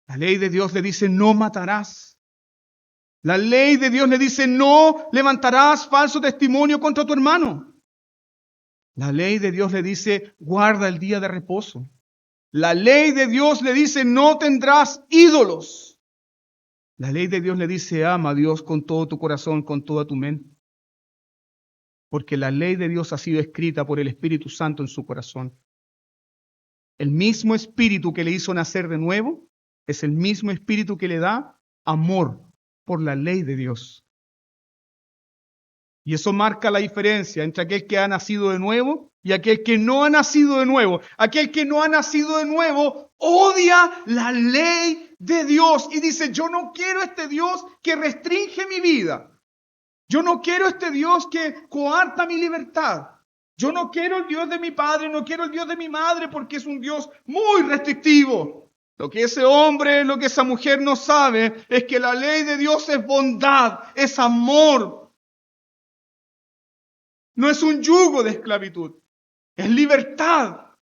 La ley de Dios le dice, no matarás. La ley de Dios le dice, no levantarás falso testimonio contra tu hermano. La ley de Dios le dice, guarda el día de reposo. La ley de Dios le dice, no tendrás ídolos. La ley de Dios le dice, ama a Dios con todo tu corazón, con toda tu mente. Porque la ley de Dios ha sido escrita por el Espíritu Santo en su corazón. El mismo Espíritu que le hizo nacer de nuevo es el mismo Espíritu que le da amor por la ley de Dios. Y eso marca la diferencia entre aquel que ha nacido de nuevo y aquel que no ha nacido de nuevo. Aquel que no ha nacido de nuevo odia la ley de Dios y dice, yo no quiero este Dios que restringe mi vida. Yo no quiero este Dios que coarta mi libertad. Yo no quiero el Dios de mi padre, no quiero el Dios de mi madre porque es un Dios muy restrictivo. Lo que ese hombre, lo que esa mujer no sabe es que la ley de Dios es bondad, es amor. No es un yugo de esclavitud, es libertad.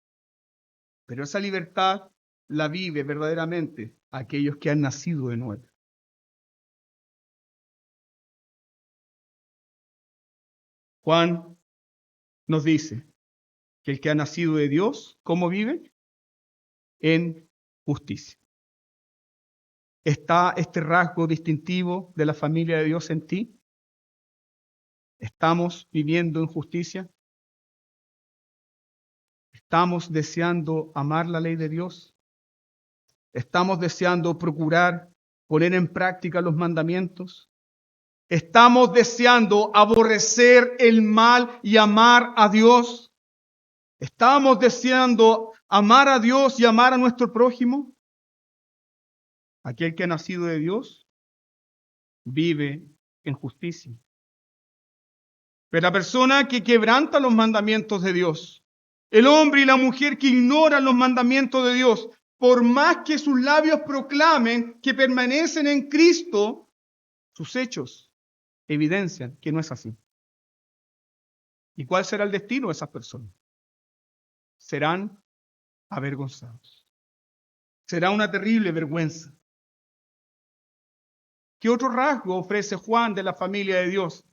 Pero esa libertad la vive verdaderamente aquellos que han nacido de nuevo. Juan nos dice que el que ha nacido de Dios, ¿cómo vive? En justicia. ¿Está este rasgo distintivo de la familia de Dios en ti? ¿Estamos viviendo en justicia? ¿Estamos deseando amar la ley de Dios? ¿Estamos deseando procurar poner en práctica los mandamientos? ¿Estamos deseando aborrecer el mal y amar a Dios? ¿Estamos deseando amar a Dios y amar a nuestro prójimo? Aquel que ha nacido de Dios vive en justicia. Pero la persona que quebranta los mandamientos de Dios, El hombre y la mujer que ignoran los mandamientos de Dios, por más que sus labios proclamen que permanecen en Cristo, sus hechos evidencian que no es así. ¿Y cuál será el destino de esas personas? Serán avergonzados. Será una terrible vergüenza. ¿Qué otro rasgo ofrece Juan de la familia de Dios?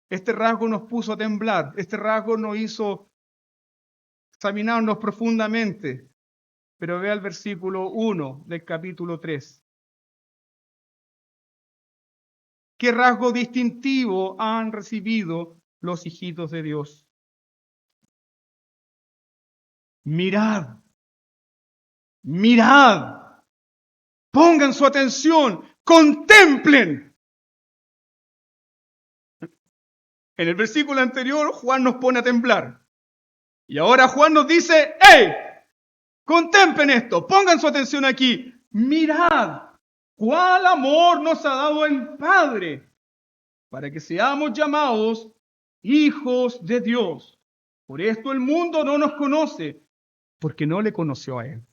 Este rasgo nos puso a temblar. Este rasgo nos hizo examinarnos profundamente. Pero vea el versículo 1 del capítulo 3. ¿Qué rasgo distintivo han recibido los hijitos de Dios? Mirad, mirad, pongan su atención, contemplen. En el versículo anterior, Juan nos pone a temblar. Y ahora Juan nos dice, ¡hey! Contemplen esto, pongan su atención aquí. Mirad, cuál amor nos ha dado el Padre para que seamos llamados hijos de Dios. Por esto el mundo no nos conoce, porque no le conoció a Él.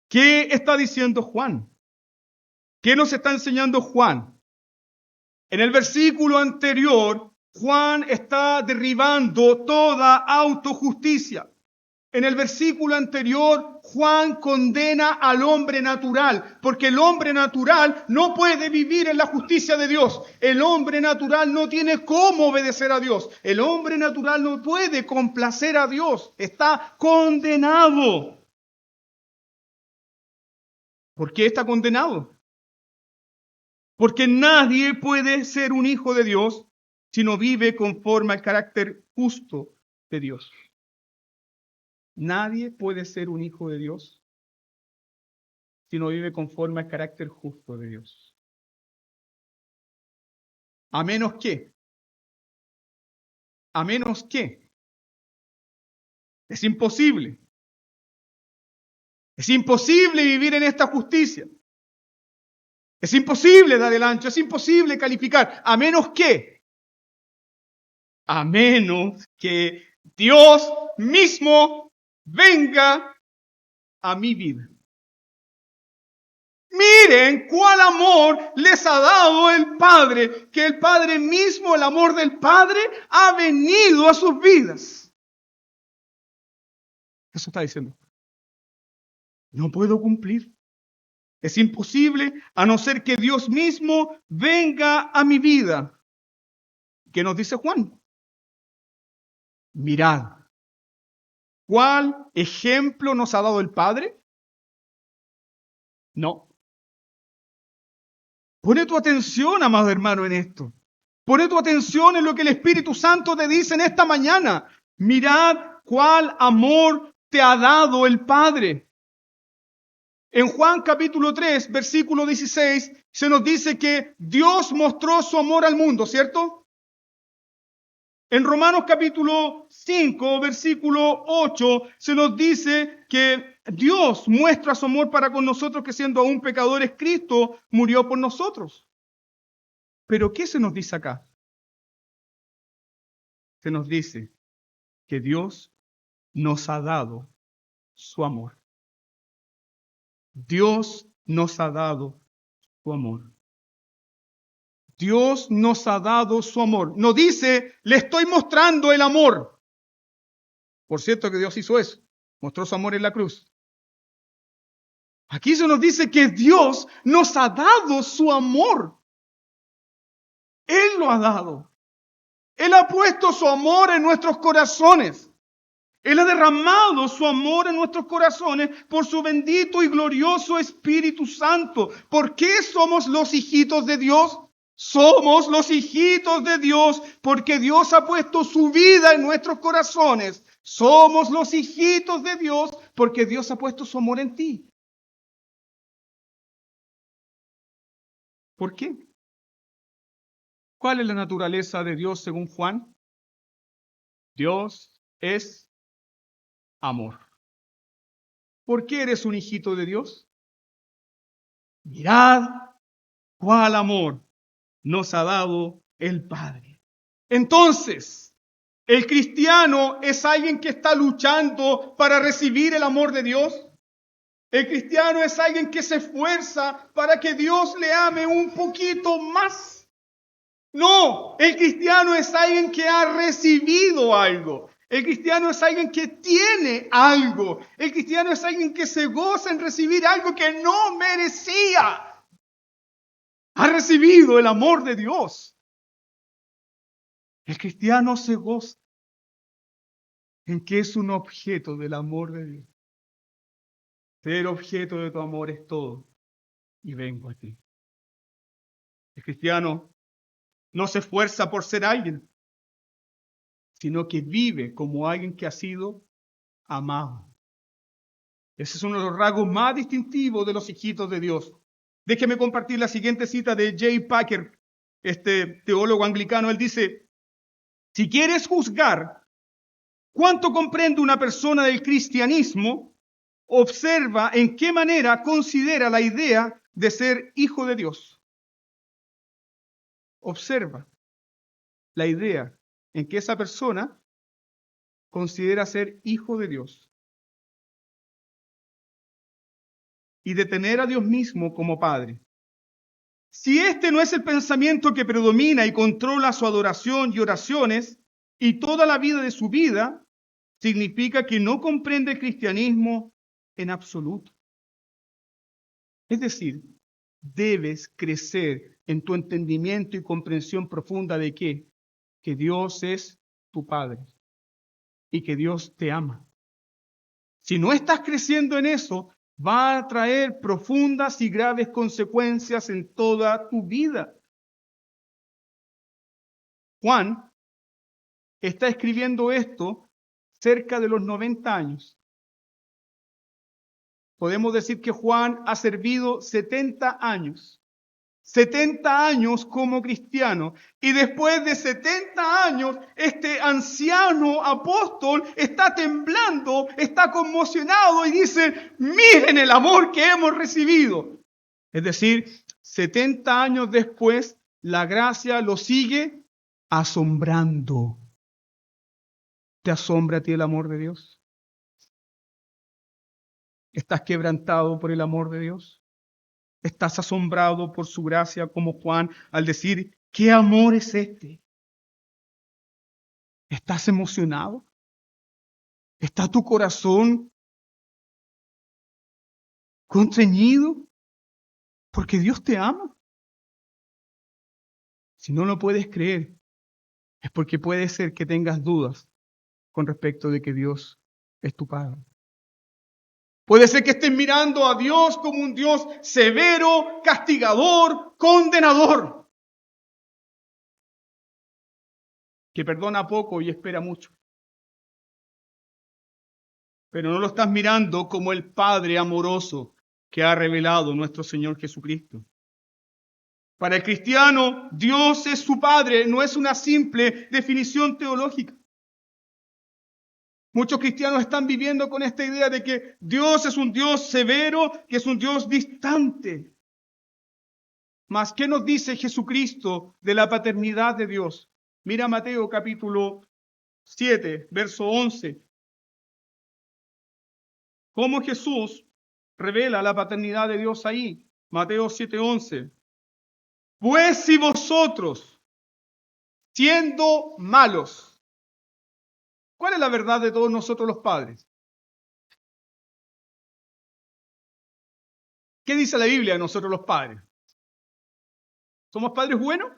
¿Qué está diciendo Juan? ¿Qué nos está enseñando Juan? En el versículo anterior, Juan está derribando toda autojusticia. En el versículo anterior, Juan condena al hombre natural, porque el hombre natural no puede vivir en la justicia de Dios. El hombre natural no tiene cómo obedecer a Dios. El hombre natural no puede complacer a Dios. Está condenado. ¿Por qué está condenado? Porque nadie puede ser un hijo de Dios si no vive conforme al carácter justo de Dios. Nadie puede ser un hijo de Dios si no vive conforme al carácter justo de Dios. A menos que, es imposible. Es imposible vivir en esta justicia. Es imposible dar el ancho, es imposible calificar, a menos que Dios mismo venga a mi vida. Miren cuál amor les ha dado el Padre, que el Padre mismo, el amor del Padre, ha venido a sus vidas. Eso está diciendo. No puedo cumplir. Es imposible a no ser que Dios mismo venga a mi vida. ¿Qué nos dice Juan? Mirad, ¿cuál ejemplo nos ha dado el Padre? No. Pone tu atención, amado hermano, en esto. Pone tu atención en lo que el Espíritu Santo te dice en esta mañana. Mirad cuál amor te ha dado el Padre. En Juan capítulo 3, versículo 16, se nos dice que Dios mostró su amor al mundo, ¿cierto? En Romanos capítulo 5, versículo 8, se nos dice que Dios muestra su amor para con nosotros, que siendo aún pecadores, Cristo murió por nosotros. Pero ¿qué se nos dice acá? Se nos dice que Dios nos ha dado su amor. Dios nos ha dado su amor. Dios nos ha dado su amor. No dice, le estoy mostrando el amor. Por cierto que Dios hizo eso. Mostró su amor en la cruz. Aquí se nos dice que Dios nos ha dado su amor. Él lo ha dado. Él ha puesto su amor en nuestros corazones. Él ha derramado su amor en nuestros corazones por su bendito y glorioso Espíritu Santo. ¿Por qué somos los hijitos de Dios? Somos los hijitos de Dios porque Dios ha puesto su vida en nuestros corazones. Somos los hijitos de Dios porque Dios ha puesto su amor en ti. ¿Por qué? ¿Cuál es la naturaleza de Dios según Juan? Dios es amor. ¿Por qué eres un hijito de Dios? Mirad cuál amor nos ha dado el Padre. Entonces, ¿El cristiano es alguien que está luchando para recibir el amor de Dios? ¿El cristiano es alguien que se esfuerza para que Dios le ame un poquito más? No, el cristiano es alguien que ha recibido algo. El cristiano es alguien que tiene algo. El cristiano es alguien que se goza en recibir algo que no merecía. Ha recibido el amor de Dios. El cristiano se goza en que es un objeto del amor de Dios. Ser objeto de tu amor es todo. Y vengo a ti. El cristiano no se esfuerza por ser alguien, sino que vive como alguien que ha sido amado. Ese es uno de los rasgos más distintivos de los hijitos de Dios. Déjeme compartir la siguiente cita de J. Packer, este teólogo anglicano. Él dice, si quieres juzgar cuánto comprende una persona del cristianismo, observa en qué manera considera la idea de ser hijo de Dios. Observa la idea en que esa persona considera ser hijo de Dios y de tener a Dios mismo como Padre. Si este no es el pensamiento que predomina y controla su adoración y oraciones y toda la vida de su vida, significa que no comprende el cristianismo en absoluto. Es decir, debes crecer en tu entendimiento y comprensión profunda de que Dios es tu Padre y que Dios te ama. Si no estás creciendo en eso, va a traer profundas y graves consecuencias en toda tu vida. Juan está escribiendo esto cerca de los 90 años. Podemos decir que Juan ha servido 70 años. 70 años como cristiano. Y después de 70 años, este anciano apóstol está temblando, está conmocionado y dice, miren el amor que hemos recibido. Es decir, 70 años después, la gracia lo sigue asombrando. ¿Te asombra a ti el amor de Dios? ¿Estás quebrantado por el amor de Dios? ¿Estás asombrado por su gracia como Juan al decir, ¿qué amor es este? ¿Estás emocionado? ¿Está tu corazón constreñido? Porque Dios te ama. Si no lo puedes creer, es porque puede ser que tengas dudas con respecto de que Dios es tu Padre. Puede ser que estés mirando a Dios como un Dios severo, castigador, condenador, que perdona poco y espera mucho. Pero no lo estás mirando como el Padre amoroso que ha revelado nuestro Señor Jesucristo. Para el cristiano, Dios es su Padre, no es una simple definición teológica. Muchos cristianos están viviendo con esta idea de que Dios es un Dios severo, que es un Dios distante. Mas, ¿qué nos dice Jesucristo de la paternidad de Dios? Mira Mateo capítulo 7, verso 11. Cómo Jesús revela la paternidad de Dios ahí. Mateo 7:11. Pues si vosotros, siendo malos, ¿cuál es la verdad de todos nosotros los padres? ¿Qué dice la Biblia de nosotros los padres? ¿Somos padres buenos?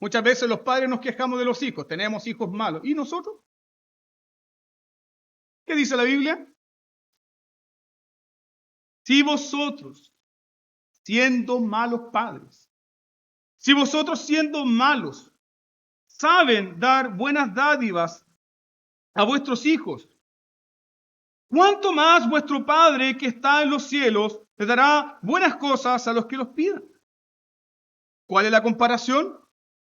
Muchas veces los padres nos quejamos de los hijos, tenemos hijos malos. ¿Y nosotros? ¿Qué dice la Biblia? Si vosotros, siendo malos padres, si vosotros siendo malos, saben dar buenas dádivas a vuestros hijos, ¿cuánto más vuestro Padre que está en los cielos le dará buenas cosas a los que los pidan? ¿Cuál es la comparación?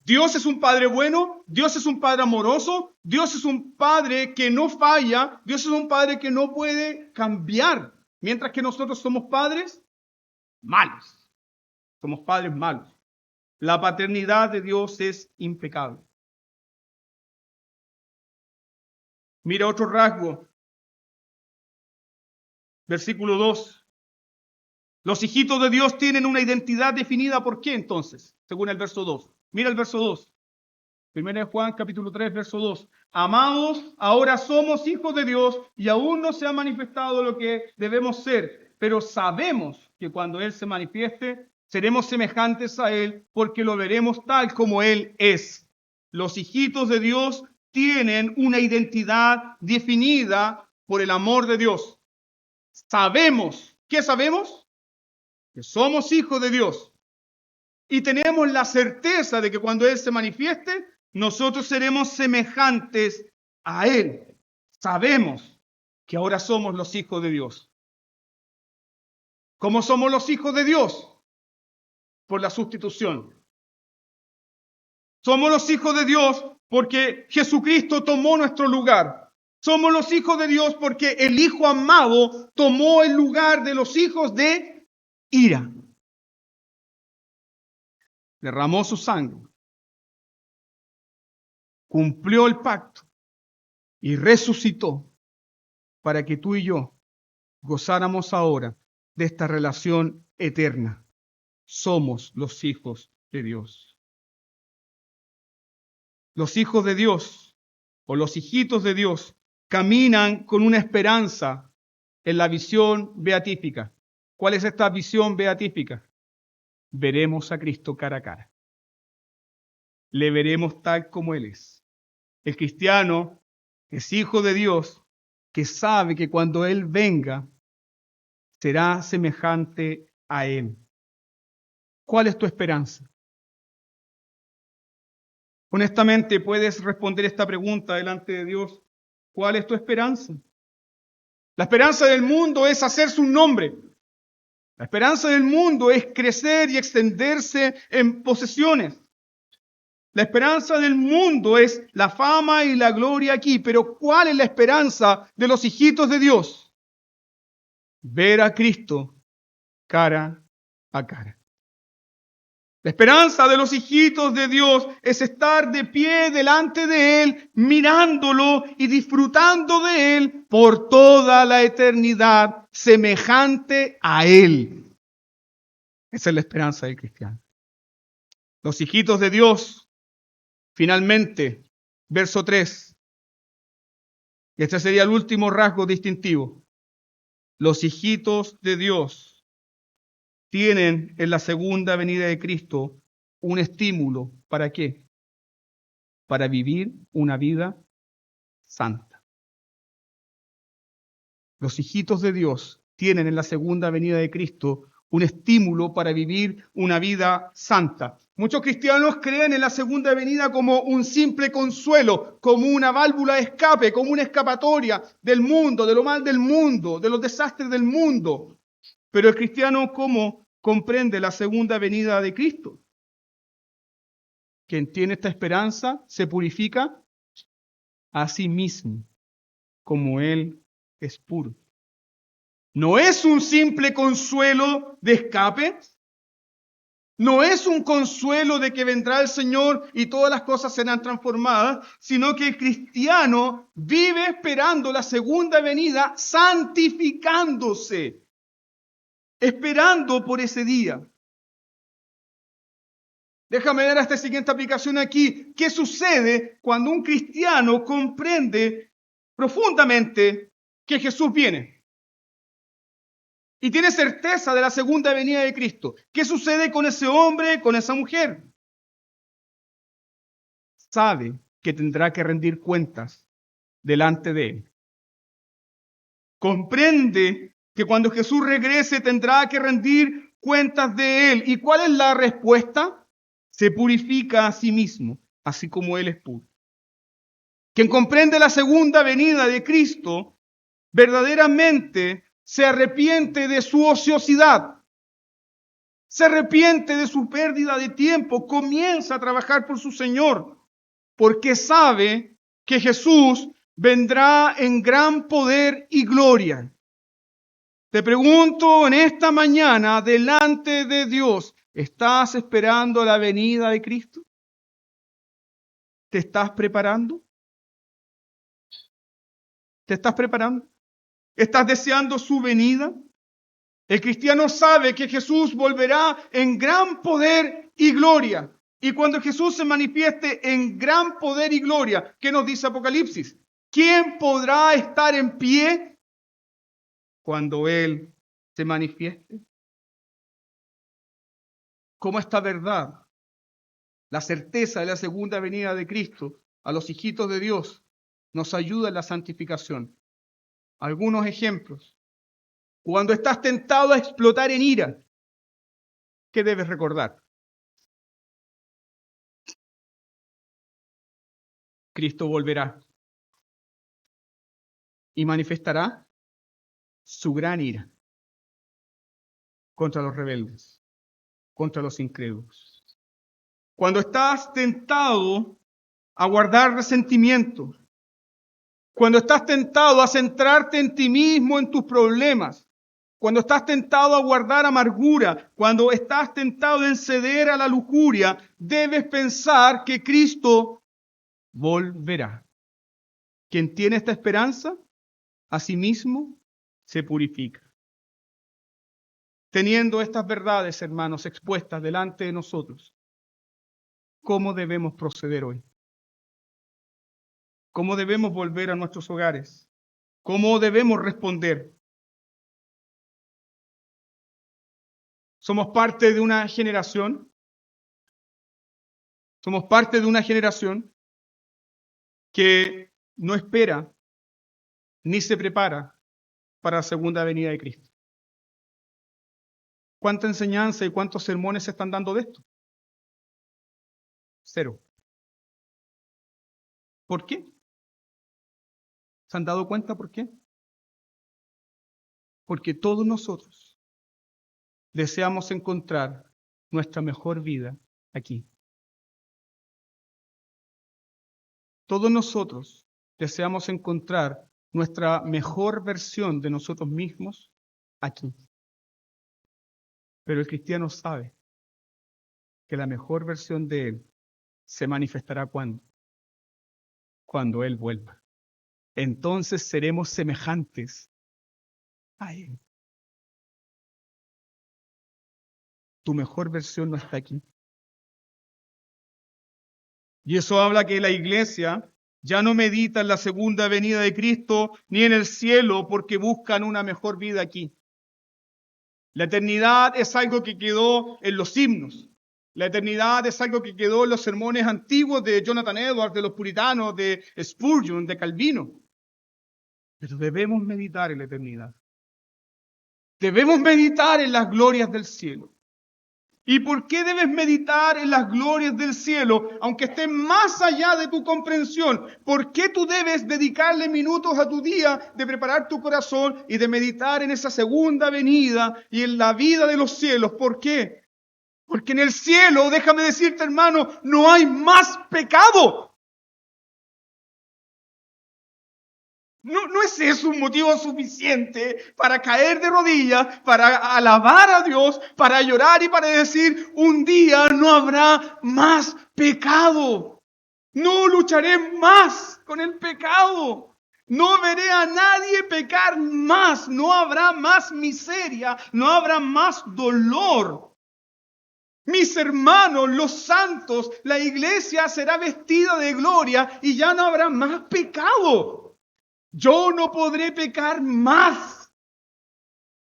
Dios es un Padre bueno, Dios es un Padre amoroso, Dios es un Padre que no falla, Dios es un Padre que no puede cambiar, mientras que nosotros somos padres malos, somos padres malos. La paternidad de Dios es impecable. Mira otro rasgo. Versículo 2. Los hijitos de Dios tienen una identidad definida. ¿Por qué entonces? Según el verso 2. Mira el verso 2. Primera de Juan, capítulo 3, verso 2. Amados, ahora somos hijos de Dios y aún no se ha manifestado lo que debemos ser, pero sabemos que cuando Él se manifieste, seremos semejantes a Él porque lo veremos tal como Él es. Los hijitos de Dios tienen una identidad definida por el amor de Dios. Sabemos, ¿qué sabemos? Que somos hijos de Dios. Y tenemos la certeza de que cuando Él se manifieste, nosotros seremos semejantes a Él. Sabemos que ahora somos los hijos de Dios. ¿Cómo somos los hijos de Dios? Por la sustitución. Somos los hijos de Dios porque Jesucristo tomó nuestro lugar. Somos los hijos de Dios porque el Hijo amado tomó el lugar de los hijos de ira. Derramó su sangre, cumplió el pacto y resucitó para que tú y yo gozáramos ahora de esta relación eterna. Somos los hijos de Dios. Los hijos de Dios o los hijitos de Dios caminan con una esperanza en la visión beatífica. ¿Cuál es esta visión beatífica? Veremos a Cristo cara a cara. Le veremos tal como Él es. El cristiano es hijo de Dios que sabe que cuando Él venga será semejante a Él. ¿Cuál es tu esperanza? Honestamente, puedes responder esta pregunta delante de Dios. ¿Cuál es tu esperanza? La esperanza del mundo es hacerse un nombre. La esperanza del mundo es crecer y extenderse en posesiones. La esperanza del mundo es la fama y la gloria aquí. Pero ¿cuál es la esperanza de los hijitos de Dios? Ver a Cristo cara a cara. La esperanza de los hijitos de Dios es estar de pie delante de Él, mirándolo y disfrutando de Él por toda la eternidad, semejante a Él. Esa es la esperanza del cristiano. Los hijitos de Dios, finalmente, verso 3. Y este sería el último rasgo distintivo. Los hijitos de Dios tienen en la segunda venida de Cristo un estímulo. ¿Para qué? Para vivir una vida santa. Los hijitos de Dios tienen en la segunda venida de Cristo un estímulo para vivir una vida santa. Muchos cristianos creen en la segunda venida como un simple consuelo, como una válvula de escape, como una escapatoria del mundo, de lo mal del mundo, de los desastres del mundo. Pero el cristiano, ¿cómo comprende la segunda venida de Cristo? Quien tiene esta esperanza se purifica a sí mismo, como Él es puro. No es un simple consuelo de escape. No es un consuelo de que vendrá el Señor y todas las cosas serán transformadas, sino que el cristiano vive esperando la segunda venida, santificándose, esperando por ese día. Déjame dar esta siguiente aplicación aquí. ¿Qué sucede cuando un cristiano comprende profundamente que Jesús viene? Y tiene certeza de la segunda venida de Cristo. ¿Qué sucede con ese hombre, con esa mujer? Sabe que tendrá que rendir cuentas delante de Él. Comprende que cuando Jesús regrese tendrá que rendir cuentas de Él. ¿Y cuál es la respuesta? Se purifica a sí mismo, así como Él es puro. Quien comprende la segunda venida de Cristo, verdaderamente se arrepiente de su ociosidad, se arrepiente de su pérdida de tiempo, comienza a trabajar por su Señor, porque sabe que Jesús vendrá en gran poder y gloria. Te pregunto en esta mañana, delante de Dios, ¿estás esperando la venida de Cristo? ¿Te estás preparando? ¿Te estás preparando? ¿Estás deseando su venida? El cristiano sabe que Jesús volverá en gran poder y gloria. Y cuando Jesús se manifieste en gran poder y gloria, ¿qué nos dice Apocalipsis? ¿Quién podrá estar en pie cuando Él se manifieste? ¿Cómo esta verdad, la certeza de la segunda venida de Cristo a los hijitos de Dios, nos ayuda en la santificación? Algunos ejemplos. Cuando estás tentado a explotar en ira, ¿qué debes recordar? Cristo volverá y manifestará su gran ira contra los rebeldes, contra los incrédulos. Cuando estás tentado a guardar resentimiento, cuando estás tentado a centrarte en ti mismo, en tus problemas, cuando estás tentado a guardar amargura, cuando estás tentado en ceder a la lujuria, debes pensar que Cristo volverá. Quien tiene esta esperanza, a sí mismo se purifica. Teniendo estas verdades, hermanos, expuestas delante de nosotros, ¿cómo debemos proceder hoy? ¿Cómo debemos volver a nuestros hogares? ¿Cómo debemos responder? Somos parte de una generación. Somos parte de una generación que no espera ni se prepara para la segunda venida de Cristo. ¿Cuánta enseñanza y cuántos sermones se están dando de esto? Cero. ¿Por qué? ¿Se han dado cuenta por qué? Porque todos nosotros deseamos encontrar nuestra mejor vida aquí. Todos nosotros deseamos encontrar nuestra mejor versión de nosotros mismos aquí. Pero el cristiano sabe que la mejor versión de él se manifestará cuando él vuelva. Entonces seremos semejantes a él. Tu mejor versión no está aquí. Y eso habla que la iglesia ya no medita en la segunda venida de Cristo ni en el cielo porque buscan una mejor vida aquí. La eternidad es algo que quedó en los himnos. La eternidad es algo que quedó en los sermones antiguos de Jonathan Edwards, de los puritanos, de Spurgeon, de Calvino. Pero debemos meditar en la eternidad. Debemos meditar en las glorias del cielo. ¿Y por qué debes meditar en las glorias del cielo, aunque estén más allá de tu comprensión? ¿Por qué tú debes dedicarle minutos a tu día de preparar tu corazón y de meditar en esa segunda venida y en la vida de los cielos? ¿Por qué? Porque en el cielo, déjame decirte, hermano, no hay más pecado. No es eso un motivo suficiente para caer de rodillas, para alabar a Dios, para llorar y para decir, un día no habrá más pecado. No lucharé más con el pecado. No veré a nadie pecar más. No habrá más miseria. No habrá más dolor. Mis hermanos, los santos, la iglesia será vestida de gloria y ya no habrá más pecado. Yo no podré pecar más.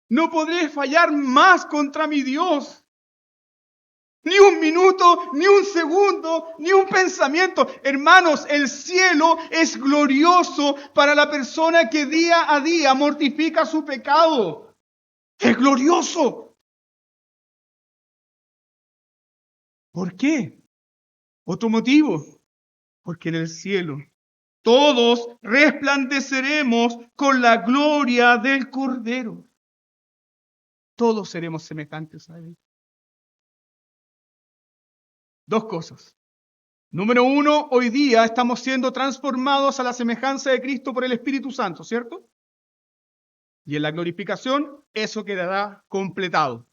No podré fallar más contra mi Dios. Ni un minuto, ni un segundo, ni un pensamiento. Hermanos, el cielo es glorioso para la persona que día a día mortifica su pecado. Es glorioso. ¿Por qué? Otro motivo. Porque en el cielo todos resplandeceremos con la gloria del Cordero. Todos seremos semejantes a Él. Dos cosas. Número uno, hoy día estamos siendo transformados a la semejanza de Cristo por el Espíritu Santo, ¿cierto? Y en la glorificación eso quedará completado.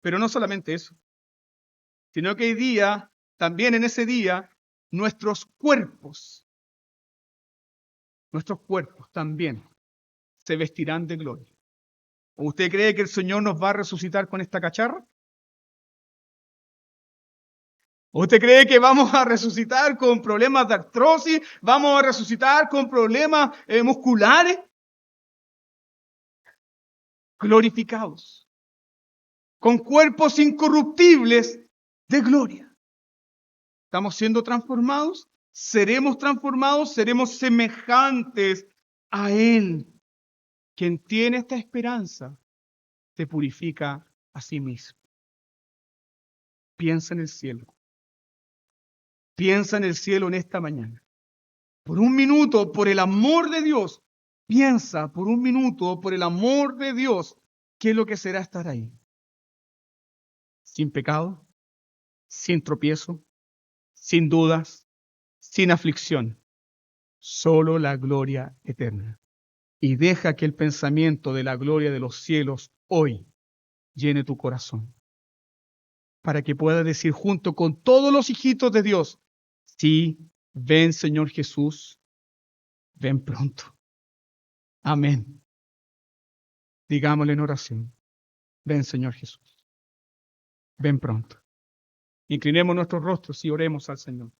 Pero no solamente eso, sino que hoy día, también en ese día, nuestros cuerpos nuestros cuerpos también se vestirán de gloria. ¿O usted cree que el Señor nos va a resucitar con esta cacharra? ¿O usted cree que vamos a resucitar con problemas de artrosis? ¿Vamos a resucitar con problemas musculares? Glorificados, con cuerpos incorruptibles de gloria. ¿Estamos siendo transformados? Seremos semejantes a Él. Quien tiene esta esperanza se purifica a sí mismo. Piensa en el cielo. Piensa en el cielo en esta mañana. Por un minuto, por el amor de Dios, piensa por un minuto, por el amor de Dios, qué es lo que será estar ahí. Sin pecado, sin tropiezo, sin dudas, sin aflicción, solo la gloria eterna. Y deja que el pensamiento de la gloria de los cielos hoy llene tu corazón, para que puedas decir junto con todos los hijitos de Dios, sí, ven Señor Jesús, ven pronto. Amén. Digámosle en oración, ven Señor Jesús, ven pronto. Inclinemos nuestros rostros y oremos al Señor.